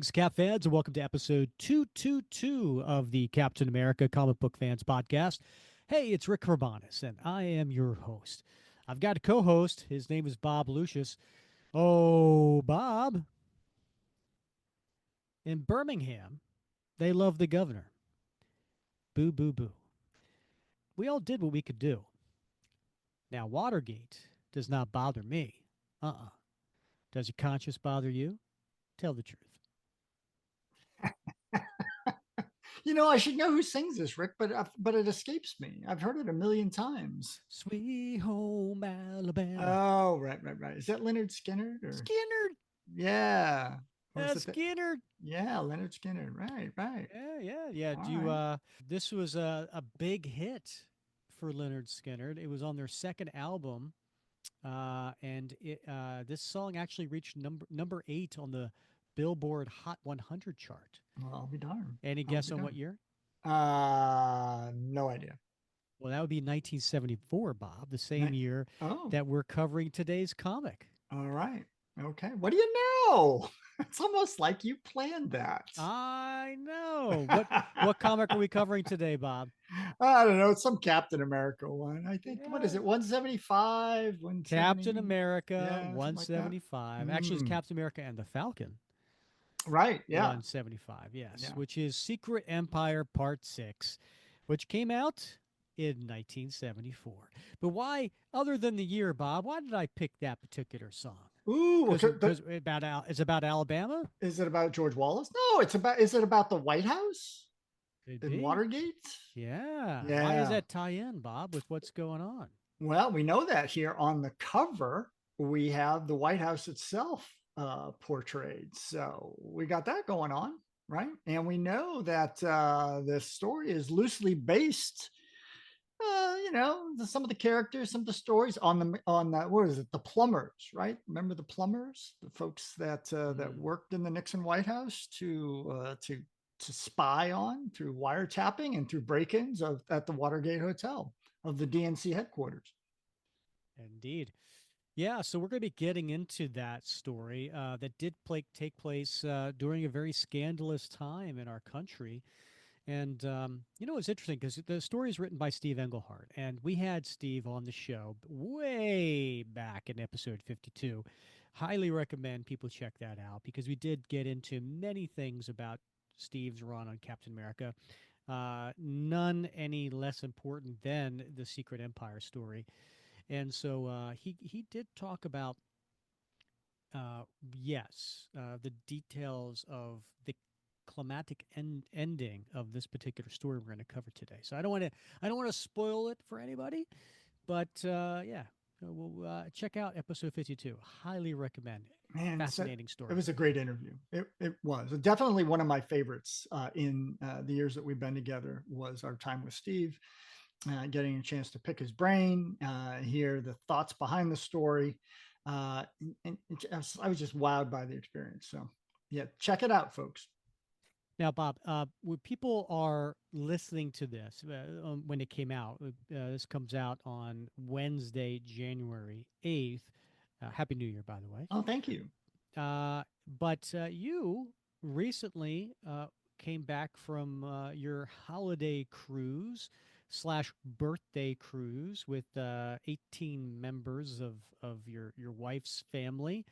Greetings, Cap fans, and welcome to episode 222 of the Captain America Comic Book Fans Podcast. Hey, it's Rick Urbanus, and I am your host. I've got a co host. His name is Bob Lucius. Oh, Bob. In Birmingham, they love the governor. Boo, boo, boo. We all did what we could do. Now, Watergate does not bother me. Does your conscience bother you? Tell the truth. I should know who sings this, Rick, but it escapes me. I've heard it a million times. Sweet home Alabama. Oh, right. Is that Leonard Skinner or Skinner. yeah, or is it that? Skinner. Yeah, Leonard Skinner. Right. Yeah. All Do you right. this was a big hit for Leonard Skinner. It was on their second album. And this song actually reached number 8 on the Billboard Hot 100 chart. Well, I'll be darned. Any I'll guess be on what darned. year? No idea. Well, that would be 1974, Bob, the same Ni- year Oh, that we're covering today's comic. all right. Okay. What do you know? It's almost like you planned that. I know. What comic are we covering today, Bob? I don't know. It's some Captain America one. I think. What is Yeah. it? 175, Captain 170. America Yeah, something like that. 175. Actually, it's Mm, Captain America and the Falcon right. Yeah. 175. Yes, Yeah. which is Secret Empire Part 6, which came out in 1974. But why, other than the year, Bob, why did I pick that particular song? Ooh, well, Because it's about Alabama? is it about George Wallace? No, is it about the White House Could in be. Watergate? Yeah. Why does Yeah. that tie in, Bob, with what's going on? Well, we know that here on the cover, we have the White House itself portrayed. So we got that going on, right? And we know that this story is loosely based some of the characters, some of the stories on that. What is it? The plumbers, right? Remember the plumbers, the folks that Hmm. worked in the Nixon White House to spy on through wiretapping and through break-ins of at the Watergate Hotel of the DNC headquarters. Indeed. Yeah, so we're going to be getting into that story that did take place during a very scandalous time in our country. And, it's interesting because the story is written by Steve Englehart. And we had Steve on the show way back in episode 52. Highly recommend people check that out because we did get into many things about Steve's run on Captain America. None any less important than the Secret Empire story. And so he did talk about uh, yes, the details of the climatic ending of this particular story we're going to cover today. So I don't want to spoil it for anybody, but yeah, we'll check out episode 52. Highly recommend it. Man, Fascinating it story. was a great interview. It was definitely one of my favorites in the years that we've been together. Was our time with Steve, getting a chance to pick his brain, hear the thoughts behind the story. I was just wowed by the experience. So, yeah, check it out, folks. Now, Bob, when people are listening to this when it came out, this comes out on Wednesday, January 8th. Happy New Year, by the way. Oh, thank you. But you recently came back from your holiday cruise slash birthday cruise with 18 members of your wife's family.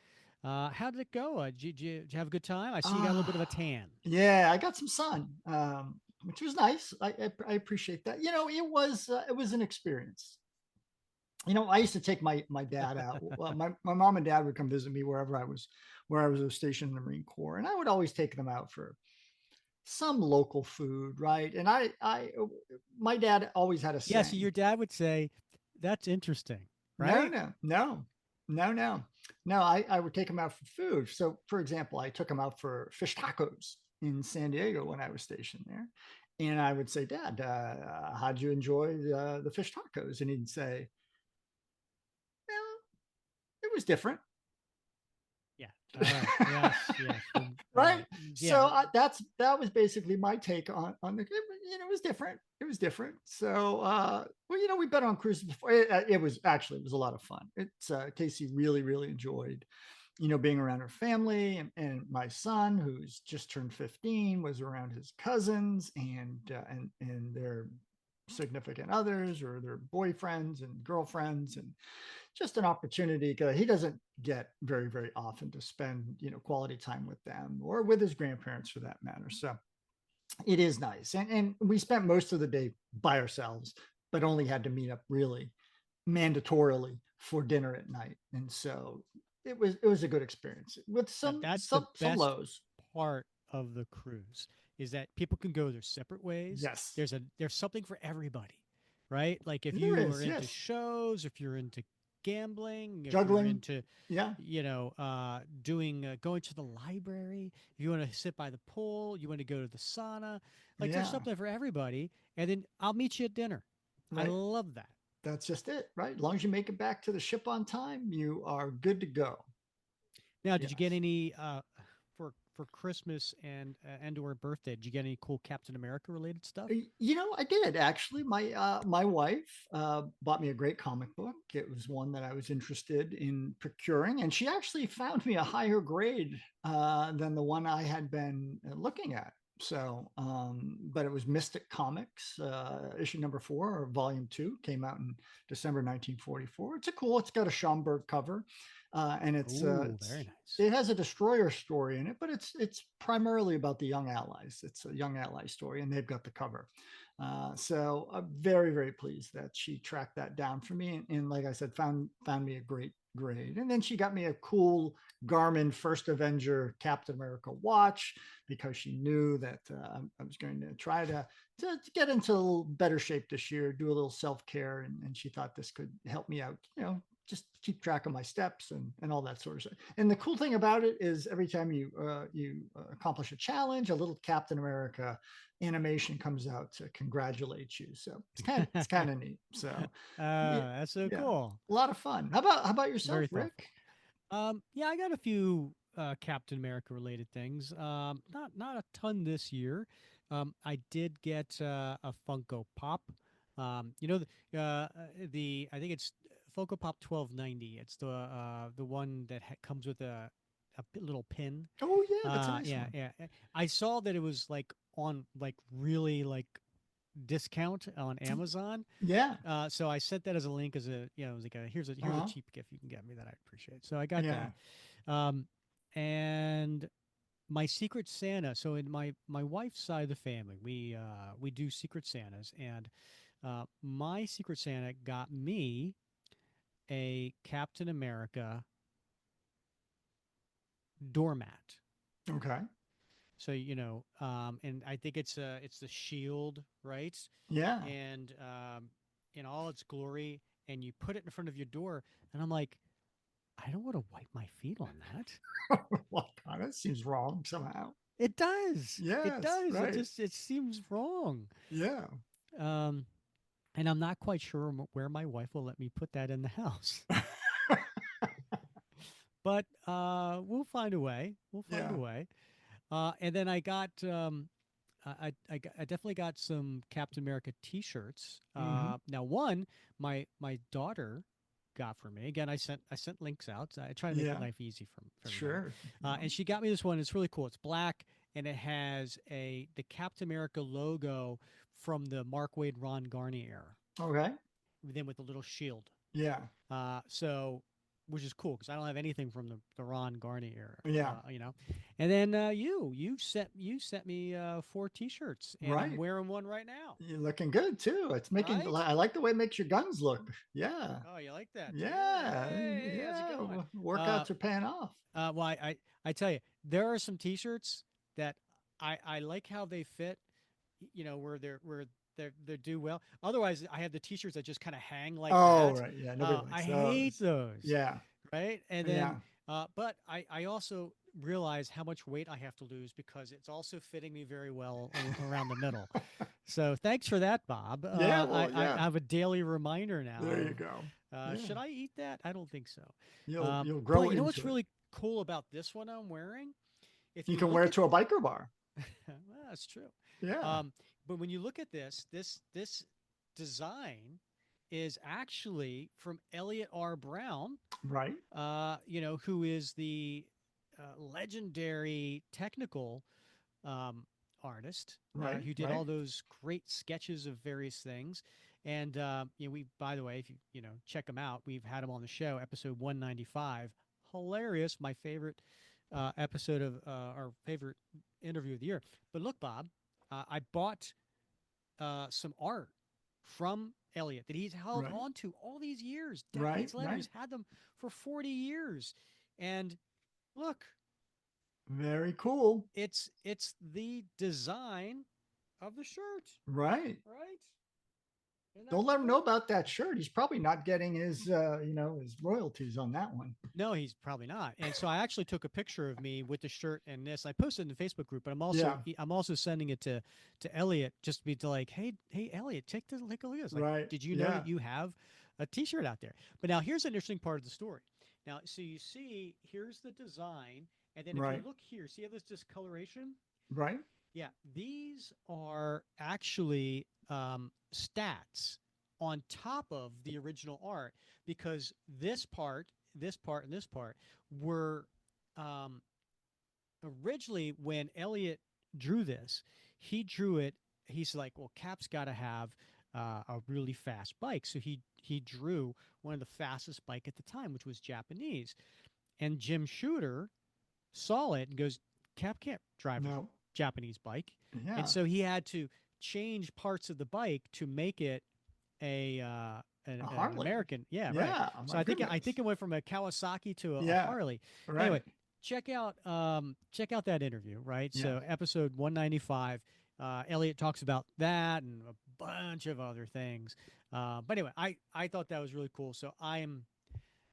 How did it go? Did you have a good time? I see you got a little Uh, bit of a tan. yeah, I got some sun, which was nice. I appreciate that. It was an experience. I used to take my dad out. Well, my mom and dad would come visit me where I was stationed in the Marine Corps, and I would always take them out for some local food, right? And my dad always had a Yeah, so saying. your dad would say, "That's interesting," No, right? no, no, no, no, no. I would take them out for food. So, for example, I took them out for fish tacos in San Diego when I was stationed there, and I would say, Dad, how'd you enjoy the fish tacos? And he'd say, well, it was different. Yeah. All right. Yes. Right. Yeah. So that was basically my take on the. It was different. It was different. So we've been on cruises before. It was a lot of fun. It's Casey really enjoyed being around her family, and my son, who's just turned 15, was around his cousins and their significant others or their boyfriends and girlfriends, and just an opportunity because he doesn't get very, very often to spend, quality time with them or with his grandparents for that matter. So it is nice. And we spent most of the day by ourselves, but only had to meet up really mandatorily for dinner at night. And so it was a good experience with Now, some that's the some some best lows. part of the cruise is that people can go their separate ways. Yes, There's something for everybody, right? Like if there you are is. into Yes, shows, if you're into gambling, if you're juggling. into, Yeah, doing going to the library, if you want to sit by the pool, you want to go to the sauna, like there's yeah, something for everybody. And then I'll meet you at dinner. I right. love that. That's just it, right? As long as you make it back to the ship on time, you are good to go. Now, did you get Yes. any for Christmas and or birthday? Did you get any cool Captain America related stuff? I did actually. My wife bought me a great comic book. It was one that I was interested in procuring, and she actually found me a higher grade than the one I had been looking at. So, but it was Mystic Comics, issue number 4 or volume 2, came out in December 1944. It's got a Schomburg cover, and Oh, very nice. it has a destroyer story in it, but it's primarily about the young allies. It's a young ally story, and they've got the cover. So I'm very, very pleased that she tracked that down for me, and like I said, found me a great grade. And then she got me a cool Garmin First Avenger Captain America watch because she knew that I was going to try to get into a little better shape this year, do a little self care, and she thought this could help me out. Just keep track of my steps and all that sort of stuff. And the cool thing about it is every time you accomplish a challenge, a little Captain America animation comes out to congratulate you. So it's kind of neat. So yeah, That's so yeah, cool. a lot of fun. How about yourself, Very Rick? thoughtful. Yeah, I got a few Captain America related things. Not a ton this year. I did get a Funko Pop. The I think it's Funko Pop 1290. It's the one that comes with a little pin. Oh yeah, that's a nice Yeah, one. yeah. I saw that it was like on like really like discount on Amazon. Yeah. So I sent that as a link as a, it was like here's a Uh-huh. cheap gift you can get me that I appreciate. So I got Yeah. that. Um, and my Secret Santa. So in my wife's side of the family, we do Secret Santas, and my Secret Santa got me a Captain America doormat. Okay. So and I think it's the shield, right? Yeah. And in all its glory, and you put it in front of your door, and I'm like, I don't want to wipe my feet on that. Well, God, that seems wrong somehow. It does. It Yes. does. Right. It seems wrong. Yeah. Um, and I'm not quite sure where my wife will let me put that in the house. But we'll find a way. We'll find a Yeah. way. And then I got I definitely got some Captain America T-shirts. Hmm. Now one my daughter got for me. Again, I sent links out. So I try to make Yeah. life easy for everybody. Sure. And she got me this one. It's really cool. It's black and it has the Captain America logo from the Mark Wade Ron Garney era. Okay. Then with a little shield. Yeah. So which is cool because I don't have anything from the Ron Garney era, Yeah. And then you sent me 4 T-shirts, and I'm Right. wearing one right now. You're looking good too. It's making. Right? I like the way it makes your guns look. Yeah. Oh, you like that? Yeah. Hey, how's it Yeah. going? Uh, Workouts are paying off. well, I tell you, there are some T-shirts that I like how they fit. Where they do well. Otherwise, I have the T-shirts that just kind of hang like Oh, that. right. Yeah. Nobody I likes hate those. those. Yeah. Right? And then, Yeah. but I also realize how much weight I have to lose because it's also fitting me very well around the middle. So thanks for that, Bob. Yeah. Well, I yeah. have a daily reminder There now you of go. Yeah. should I eat that? I don't think so. You'll But grow you know what's into it. really cool about this one I'm wearing? If You you can wear look it at to a biker bar. well, that's true. Yeah. But when you look at this design is actually from Elliot R. Brown, Right. who is the legendary technical um, artist Right. who did Right. all those great sketches of various things. And we, by the way, if you check him out, we've had him on the show, episode 195. Hilarious, my favorite episode of our favorite interview of the year. But look, Bob, I bought some art from Elliot that he's held Right. on to all these years, Right. decades later. Right. He's had them for 40 years. And look, Very cool. it's the design of the shirt, Right. right? Isn't that Don't let him know cool? about that shirt. He's probably not getting his, his royalties on that one. No, he's probably not. And so I actually took a picture of me with the shirt and this. I posted in the Facebook group, but Yeah. I'm also sending it to Elliot just to be to like, hey Elliot, take a look at this. Like, Right. did you know Yeah. that you have a T-shirt out there? But now here's an interesting part of the story. Now, so you see, here's the design, and then if you Right. look here, see how this discoloration? Right. Yeah, these are actually stats on top of the original art because this part, and this part were um, originally when Elliot drew this, he drew it. He's like, well, Cap's got to have a really fast bike, so he drew one of the fastest bike at the time, which was Japanese. And Jim Shooter saw it and goes, Cap can't drive a No. Japanese bike. And Yeah. so he had to change parts of the bike to make it A an Harley. American. Yeah, right. Yeah. So My I think goodness. it went from a Kawasaki to a Yeah. Harley. Anyway, Right. check out that interview, right? Yeah. So episode 195, Elliot talks about that and a bunch of other things. But anyway, I thought that was really cool. So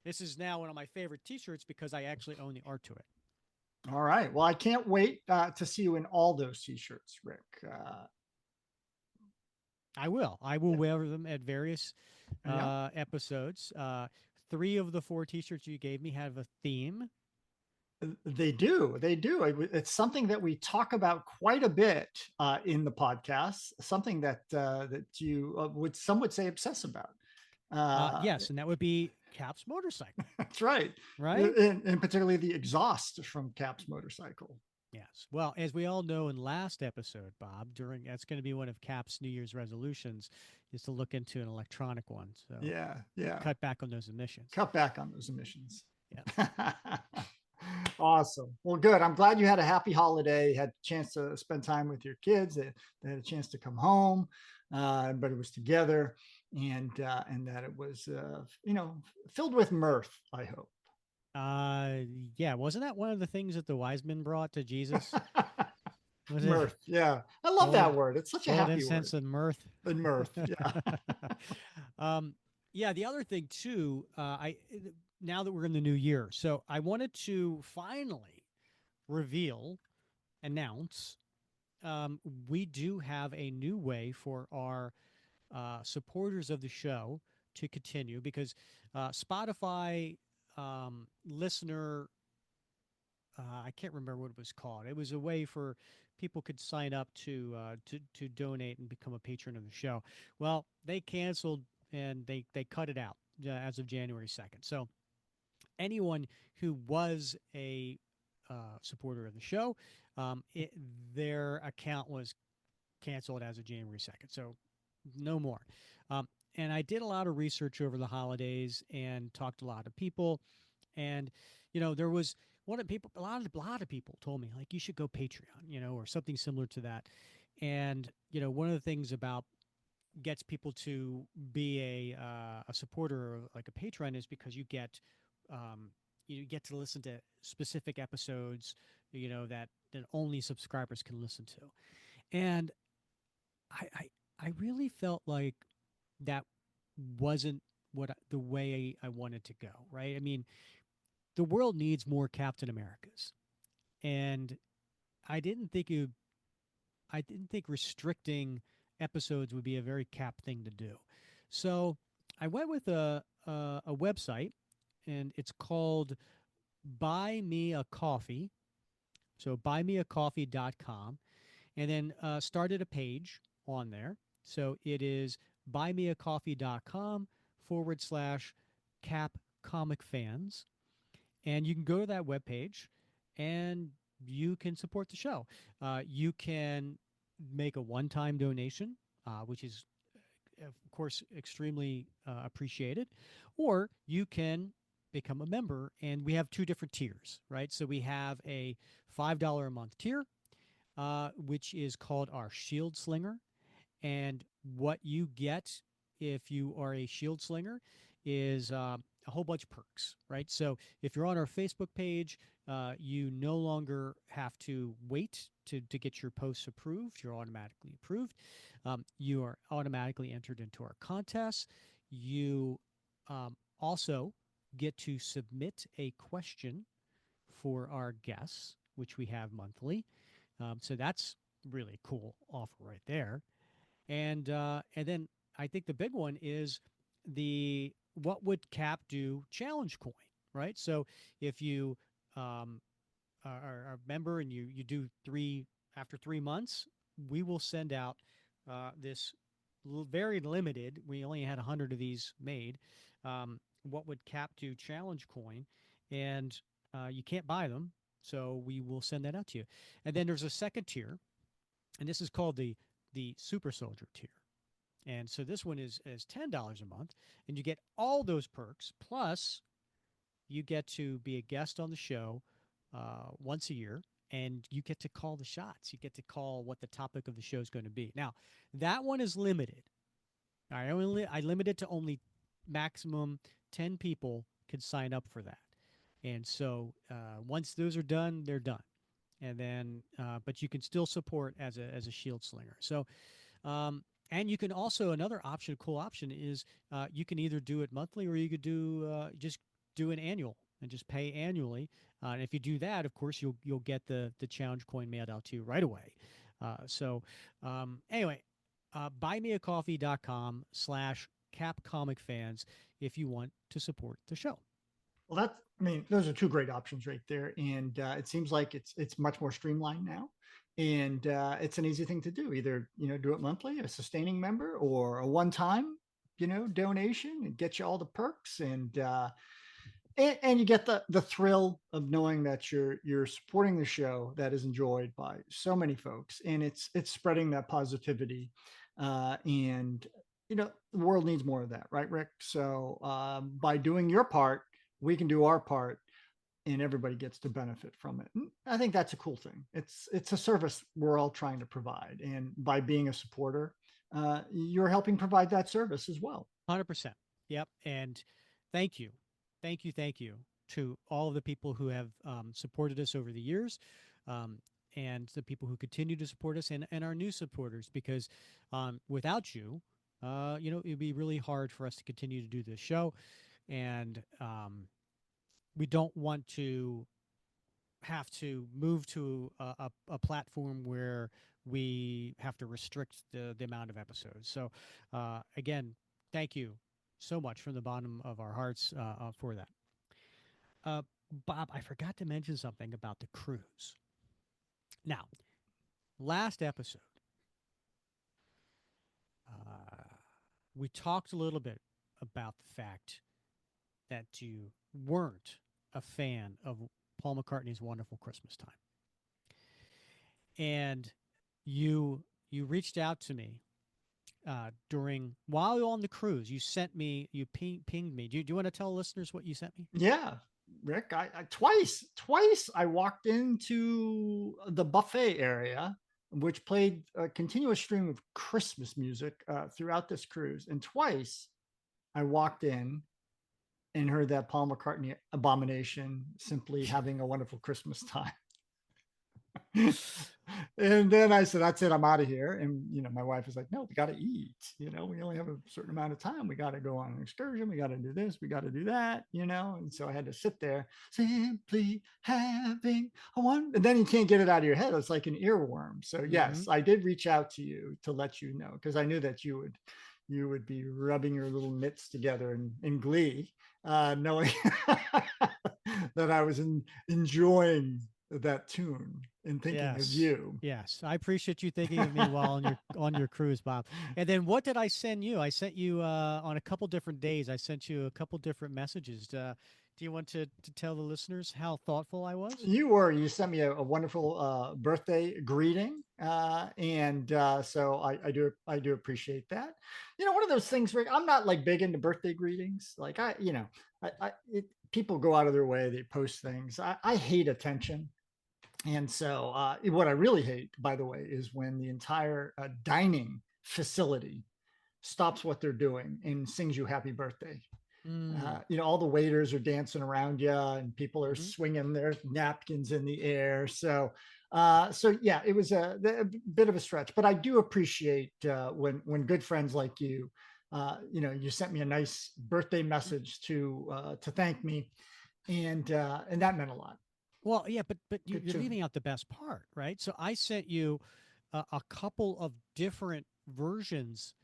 this is now one of my favorite T-shirts because I actually own the art to it. All right. Well, I can't wait to see you in all those t-shirts, Rick. I will. I will wear them at various Yeah. episodes. Three of the four T-shirts you gave me have a theme. They do. They do. It's something that we talk about quite a bit in the podcast. Something that you some would say obsess about. Uh, Yes, and that would be Cap's motorcycle, that's right, right? and particularly the exhaust from Cap's motorcycle. Yes. Well, as we all know in last episode, Bob, during that's going to be one of Cap's New Year's resolutions is to look into an electronic one. So Yeah, yeah. cut back on those emissions. Cut back on those emissions. Yes. Awesome. Well, good. I'm glad you had a happy holiday. Had a chance to spend time with your kids. They had a chance to come home, but it was together, and that it was filled with mirth. I hope. Yeah. Wasn't that one of the things that the wise men brought to Jesus? Was it Mirth. Yeah, I love gold, that word. It's such a gold, happy word. incense, and mirth? And mirth. Yeah. um, yeah. The other thing too, now that we're in the new year, so I wanted to finally reveal, announce, we do have a new way for our supporters of the show to continue because Spotify listener, I can't remember what it was called. It was a way for people could sign up to donate and become a patron of the show. Well, they canceled and they cut it out as of January 2nd. So anyone who was a supporter of the show, it, their account was canceled as of January 2nd. So no more. Um, and I did a lot of research over the holidays and talked to a lot of people. And, there was one of people, a lot of people told me like, you should go Patreon, or something similar to that. And, one of the things about gets people to be a supporter or like a patron is because you get to listen to specific episodes, that only subscribers can listen to. And I really felt like that wasn't the way I wanted to go, right? I mean, the world needs more Captain Americas, and I didn't think it. I didn't think restricting episodes would be a very Cap thing to do. So I went with a website, and it's called Buy Me a Coffee. So buymeacoffee.com, and then started a page on there. So it is buymeacoffee.com/cap comic fans. And you can go to that webpage and you can support the show. You can make a one time donation, which is, of course, extremely appreciated, or you can become a member. And we have two different tiers, right? So we have a $5 a month tier, which is called our Shield Slinger. And what you get if you are a shield slinger is a whole bunch of perks, right? So if you're on our Facebook page, you no longer have to wait to get your posts approved. You're automatically approved. You are automatically entered into our contests. You also get to submit a question for our guests, which we have monthly. So that's really cool offer right there. And then I think the big one is the what would Cap do challenge coin, right? So if you um, are a member and you do three after 3 months, we will send out this very limited. We only had 100 of these made. What would Cap do challenge coin, and you can't buy them, so we will send that out to you. And then there's a second tier, and this is called the Super Soldier tier. And so this one is $10 a month, and you get all those perks. Plus, you get to be a guest on the show once a year, and you get to call the shots. You get to call what the topic of the show is going to be. Now, that one is limited. I limit it to only maximum 10 people can sign up for that. And so once those are done, they're done. And then, but you can still support as a shield slinger. So and you can also another option, a cool option is you can either do it monthly or you could do just do an annual and just pay annually. And if you do that, of course, you'll get the challenge coin mailed out to you right away. Anyway, buymeacoffee.com/cap comic fans if you want to support the show. Well, that's, I mean, those are two great options right there, and it seems like it's much more streamlined now, and it's an easy thing to do. Either do it monthly, a sustaining member, or a one time donation, and get you all the perks, and you get the thrill of knowing that you're supporting the show that is enjoyed by so many folks, and it's spreading that positivity, and the world needs more of that, right, Rick? So by doing your part, we can do our part, and everybody gets to benefit from it. And I think that's a cool thing. It's a service we're all trying to provide, and by being a supporter, you're helping provide that service as well. 100%. Yep. And thank you. Thank you to all of the people who have supported us over the years, um, and the people who continue to support us, and our new supporters, because without you, it'd be really hard for us to continue to do this show. And we don't want to have to move to a platform where we have to restrict the amount of episodes. So, again, thank you so much from the bottom of our hearts for that. Uh, Bob, I forgot to mention something about the cruise. Now, last episode, uh, we talked a little bit about the fact that you weren't a fan of Paul McCartney's Wonderful Christmas Time. And you reached out to me during while you're on the cruise. You sent me, you pinged me. Do you want to tell listeners what you sent me? Yeah, Rick, I twice I walked into the buffet area, which played a continuous stream of Christmas music throughout this cruise, and twice I walked in and heard that Paul McCartney abomination, simply having a wonderful Christmas time. And then I said, that's it, I'm out of here. And my wife was like, no, we got to eat. We only have a certain amount of time. We got to go on an excursion. We got to do this. We got to do that. And so I had to sit there, simply having a one. And then you can't get it out of your head. It's like an earworm. So Mm-hmm. yes, I did reach out to you to let you know, because I knew that you would be rubbing your little mitts together in glee, knowing that I was enjoying that tune. in thinking of Yes. you. Yes. I appreciate you thinking of me while on your cruise, Bob. And then what did I send you? I sent you on a couple different days. I sent you a couple different messages. Do you want to tell the listeners how thoughtful I was? You sent me a wonderful birthday greeting, and so I do appreciate that. One of those things where I'm not like big into birthday greetings. Like people go out of their way, they post things. I hate attention. And so, what I really hate, by the way, is when the entire dining facility stops what they're doing and sings you happy birthday. Mm. All the waiters are dancing around you and people are Hmm. swinging their napkins in the air. So yeah, it was a bit of a stretch, but I do appreciate when good friends like you sent me a nice birthday message to thank me, and that meant a lot. Well, yeah, but Good you're too. leaving out the best part, right? So I sent you a couple of different versions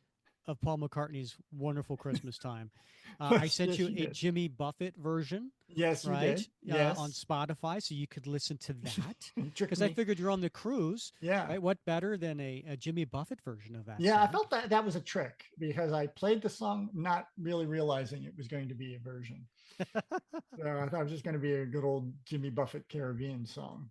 of Paul McCartney's "Wonderful Christmas Time." I sent Yes, you you a did. Jimmy Buffett version, Yes, you right, did. on Yes. Spotify, so you could listen to that. Tricked Because I me. figured you're on the cruise, Yeah. right? What better than a Jimmy Buffett version of that Yeah, I song? felt that that was a trick because I played the song not really realizing it was going to be a version. So I thought it was just going to be a good old Jimmy Buffett Caribbean song.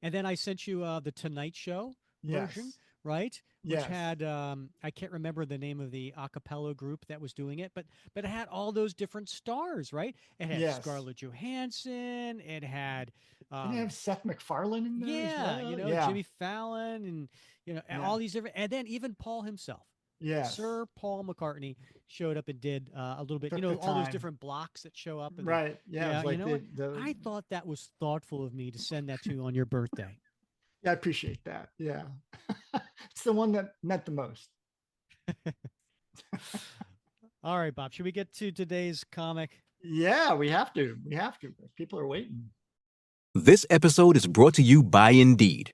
And then I sent you the Tonight Show version, Yes. right? Which Yes. had I can't remember the name of the a cappella group that was doing it, but it had all those different stars, right? It had Yes. Scarlett Johansson, it had Didn't you have um, Seth MacFarlane in there as yeah, well? Yeah. Jimmy Fallon and Yeah. all these different, and then even Paul himself. Yes. Sir Paul McCartney showed up and did a little bit, Took the all those time. different blocks that show up in the, Right. Yeah. It yeah, was like what? I thought that was thoughtful of me to send that to you on your birthday. yeah, I appreciate that. Yeah. It's the one that meant the most. All right, Bob, should we get to today's comic? Yeah, we have to. We have to. People are waiting. This episode is brought to you by Indeed.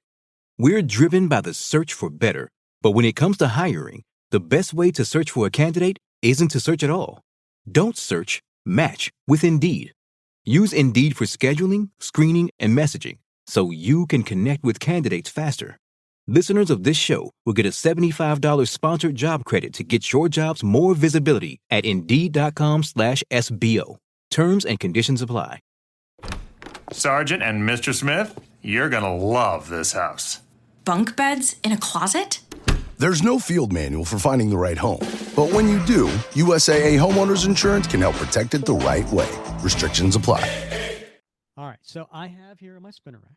We're driven by the search for better, but when it comes to hiring, the best way to search for a candidate isn't to search at all. Don't search, match with Indeed. Use Indeed for scheduling, screening, and messaging so you can connect with candidates faster. Listeners of this show will get a $75 sponsored job credit to get your jobs more visibility at Indeed.com/SBO. Terms and conditions apply. Sergeant and Mr. Smith, you're gonna love this house. Bunk beds in a closet? There's no field manual for finding the right home. But when you do, USAA Homeowners Insurance can help protect it the right way. Restrictions apply. All right, so I have here in my spinner rack.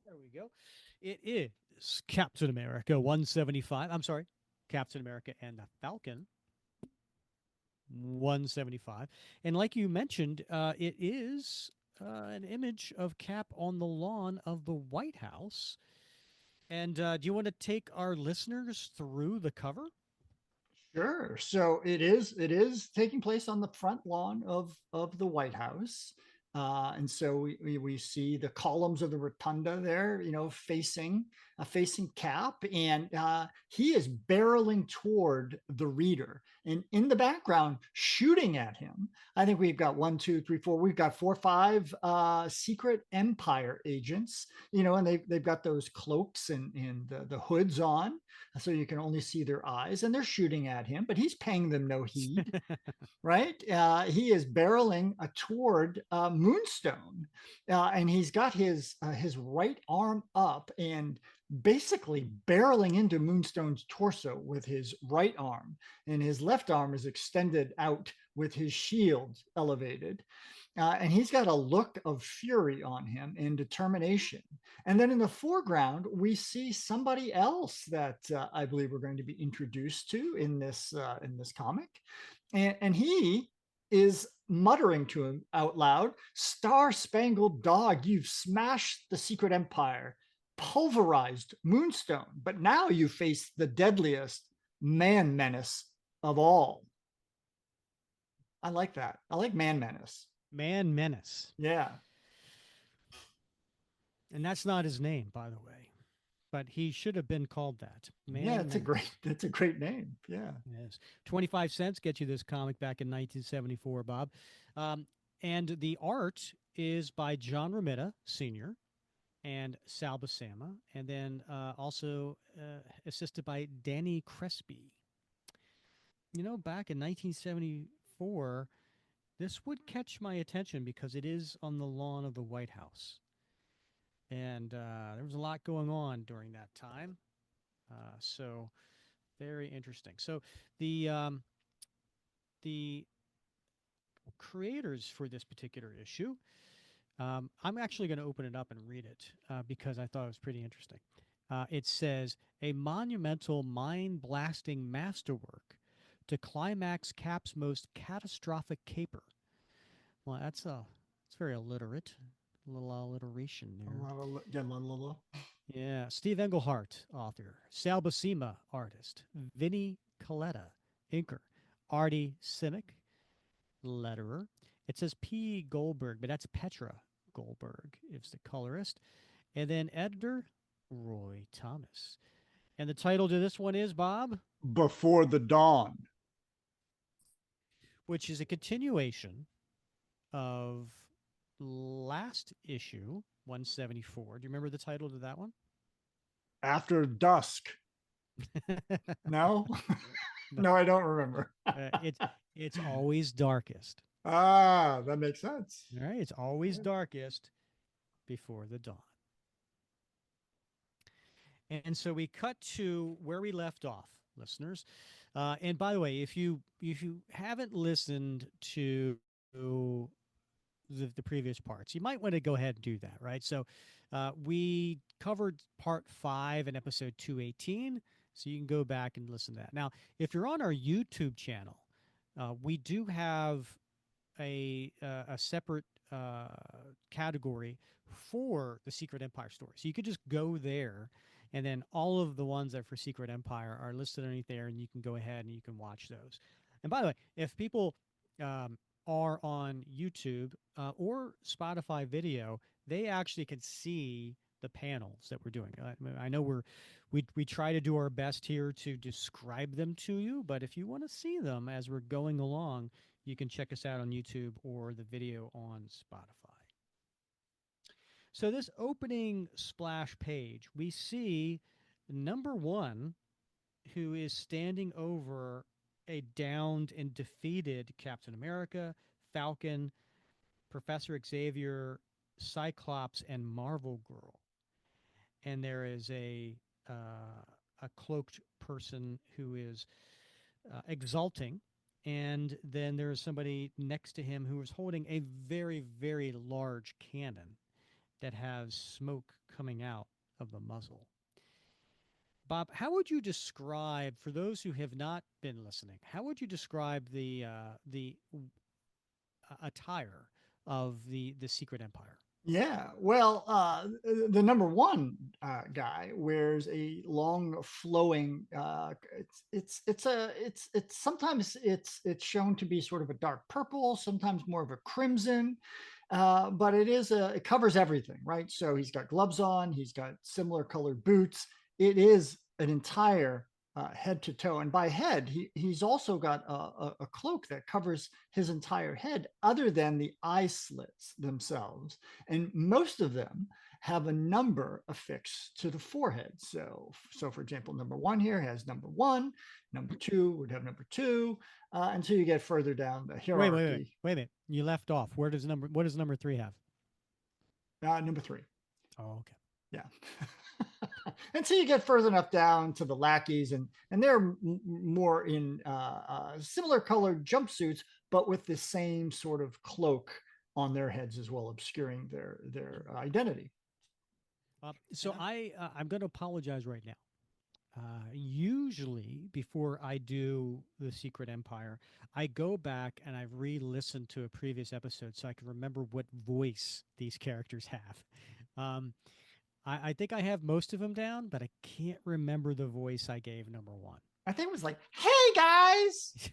There we go. It is Captain America 175. I'm sorry, Captain America and the Falcon 175. And like you mentioned, it is an image of Cap on the lawn of the White House. And do you want to take our listeners through the cover? Sure. So it is taking place on the front lawn of the White House. And so we see the columns of the rotunda there, facing Cap, and he is barreling toward the reader, and in the background, shooting at him. I think we've got one, two, three, four. We've got 4 or 5 secret Empire agents, and they've got those cloaks and the hoods on, so you can only see their eyes, and they're shooting at him, but he's paying them no heed. Right? He is barreling toward Moonstone, and he's got his right arm up and basically barreling into Moonstone's torso with his right arm, and his left arm is extended out with his shield elevated. And he's got a look of fury on him and determination. And then in the foreground, we see somebody else that I believe we're going to be introduced to in this comic, and he is muttering to him out loud, "Star Spangled Dog, you've smashed the secret empire, pulverized Moonstone, but now you face the deadliest man menace of all." I like that. I like man menace. Man Menace. Yeah. And that's not his name, by the way, but he should have been called that. Yeah, Man it's a great Menace. that's a great name. Yeah. Yes. 25 cents get you this comic back in 1974, Bob. Um, and the art is by John Romita Sr. and Sal Buscema, and then also assisted by Danny Crespi. Back in 1974, this would catch my attention because it is on the lawn of the White House. And there was a lot going on during that time. So very interesting. So the creators for this particular issue, I'm actually going to open it up and read it because I thought it was pretty interesting. It says, a monumental, mind-blasting masterwork to climax Cap's most catastrophic caper. Well, it's very illiterate. A little alliteration there. Yeah, Steve Englehart, author. Sal Buscema, artist. Vinnie Coletta, inker. Artie Simic, letterer. It says P. Goldberg, but that's Petra Goldberg is the colorist. And then editor, Roy Thomas. And the title to this one is, Bob? Before the Dawn. Which is a continuation of last issue, 174. Do you remember the title to that one? After Dusk. No? No, I don't remember. It's always darkest. Ah, that makes sense. All right, it's always darkest before the dawn. And so we cut to where we left off, listeners. And by the way, if you haven't listened to the previous parts, you might want to go ahead and do that, right? So we covered part 5 in episode 218, so you can go back and listen to that. Now, if you're on our YouTube channel, we do have a separate category for the Secret Empire story. So you could just go there, and then all of the ones that are for Secret Empire are listed underneath there, and you can go ahead and you can watch those. And by the way, if people are on YouTube or Spotify video, they actually can see the panels that we're doing. I know we try to do our best here to describe them to you, but if you want to see them as we're going along, you can check us out on YouTube or the video on Spotify. So this opening splash page, we see number 1, who is standing over a downed and defeated Captain America, Falcon, Professor Xavier, Cyclops, and Marvel Girl. And there is a cloaked person who is exulting. And then there is somebody next to him who is holding a very, very large cannon that has smoke coming out of the muzzle. Bob, how would you describe, for those who have not been listening, how would you describe the attire of the Secret Empire? Yeah, well, the number 1 guy wears a long flowing. It's sometimes it's shown to be sort of a dark purple, sometimes more of a crimson, but it covers everything, right? So he's got gloves on, he's got similar colored boots. It is an entire head to toe, and by head he's also got a cloak that covers his entire head other than the eye slits themselves, and most of them have a number affixed to the forehead. So for example, number 1 here has number 1, number 2 would have number 2, until you get further down the hierarchy. Wait a minute, you left off. What does number 3 have? Number 3. Oh, okay. Yeah. Until you get further enough down to the lackeys, and they're more in similar colored jumpsuits, but with the same sort of cloak on their heads as well, obscuring their identity. So I'm going to apologize right now. Usually, before I do the Secret Empire, I go back and I re-listen to a previous episode so I can remember what voice these characters have. I think I have most of them down, but I can't remember the voice I gave number 1. I think it was like, "Hey guys."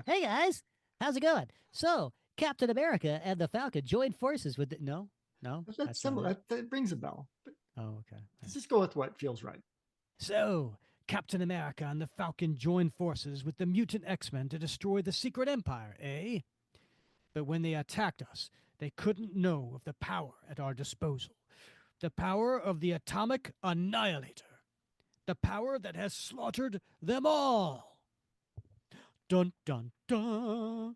Hey guys, how's it going? So Captain America and the Falcon joined forces with No, that's similar. That rings a bell. But oh, okay. let's just go with what feels right. So Captain America and the Falcon joined forces with the mutant X-Men to destroy the Secret Empire, eh? But when they attacked us, they couldn't know of the power at our disposal. The power of the atomic annihilator. The power that has slaughtered them all. Dun dun dun.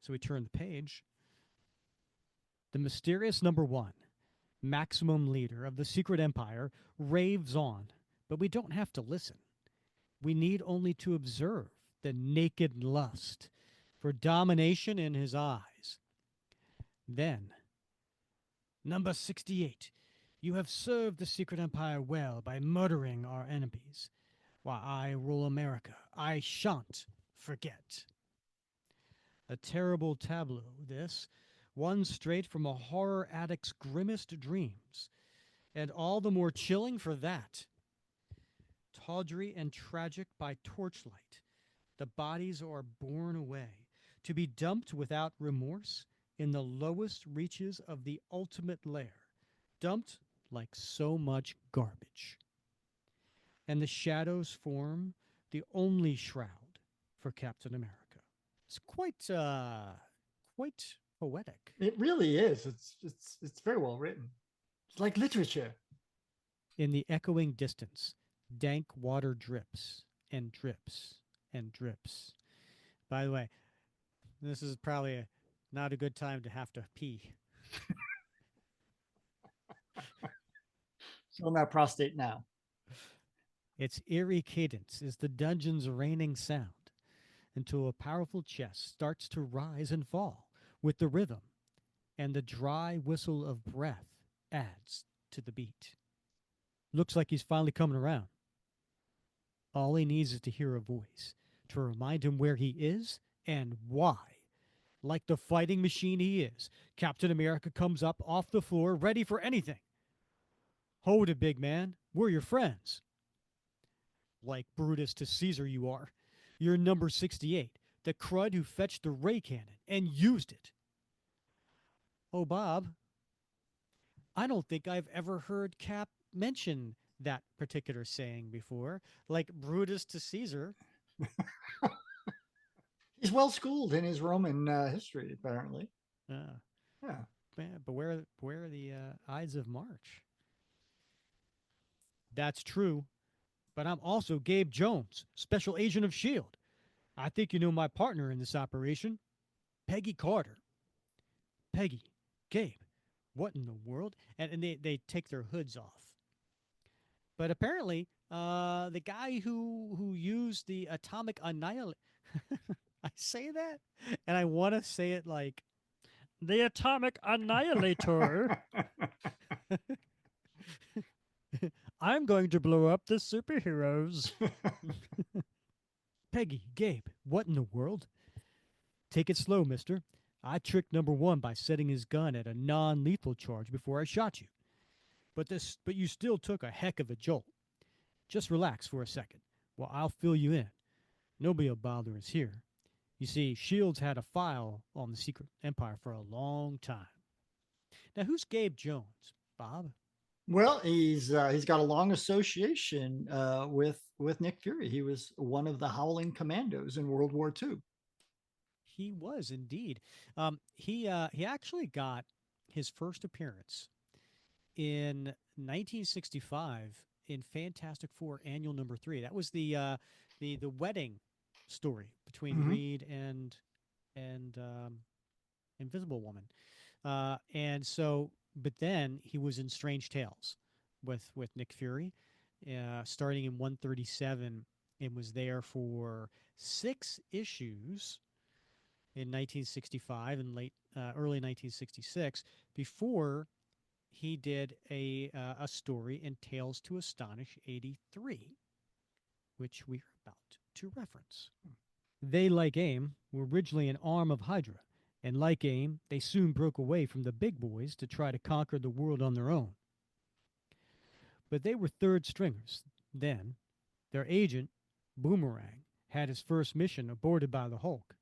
So we turn the page. The mysterious number one, maximum leader of the secret empire, raves on, but we don't have to listen. We need only to observe the naked lust for domination in his eyes. Then, number 68, you have served the secret empire well by murdering our enemies. While I rule America, I shan't forget. A terrible tableau, this, one straight from a horror addict's grimmest dreams, and all the more chilling for that. Tawdry and tragic by torchlight, the bodies are borne away, to be dumped without remorse in the lowest reaches of the ultimate lair, dumped like so much garbage. And the shadows form the only shroud for Captain America. It's quite poetic. It really is. It's very well written. It's like literature. In the echoing distance, dank water drips and drips and drips. By the way, this is probably not a good time to have to pee. Show that prostate now. Its eerie cadence is the dungeon's reigning sound until a powerful chest starts to rise and fall with the rhythm, and the dry whistle of breath adds to the beat. Looks like he's finally coming around. All he needs is to hear a voice to remind him where he is and why. Like the fighting machine he is, Captain America comes up off the floor ready for anything. Hold it, big man. We're your friends. Like Brutus to Caesar you are. You're number 68, the crud who fetched the ray cannon and used it. Oh, Bob, I don't think I've ever heard Cap mention that particular saying before. Like Brutus to Caesar. He's well schooled in his Roman history, apparently. Yeah. Yeah. Beware the Ides of March. That's true, but I'm also Gabe Jones, Special Agent of S.H.I.E.L.D. I think you know my partner in this operation, Peggy Carter. Peggy, Gabe, what in the world? And they take their hoods off. But apparently, the guy who used the atomic annihilator, I say that, and I want to say it like, the atomic annihilator. I'm going to blow up the superheroes. Peggy, Gabe, what in the world? Take it slow, mister. I tricked number one by setting his gun at a non-lethal charge before I shot you. But you still took a heck of a jolt. Just relax for a second while I'll fill you in. Nobody will bother us here. You see, Shields had a file on the secret empire for a long time. Now, who's Gabe Jones, Bob? Well, he's got a long association with Nick Fury. He was one of the Howling Commandos in World War II. He was indeed. He actually got his first appearance in 1965 in Fantastic Four Annual Number 3. That was the wedding story between Reed and Invisible Woman. And so, but then he was in Strange Tales with Nick Fury, starting in 137, and was there for 6 issues in 1965 and early 1966 before he did a story in Tales to Astonish 83, which we are about to reference. They, like AIM, were originally an arm of Hydra, and like AIM, they soon broke away from the big boys to try to conquer the world on their own. But they were third stringers. Then, their agent, Boomerang, had his first mission aborted by the Hulk.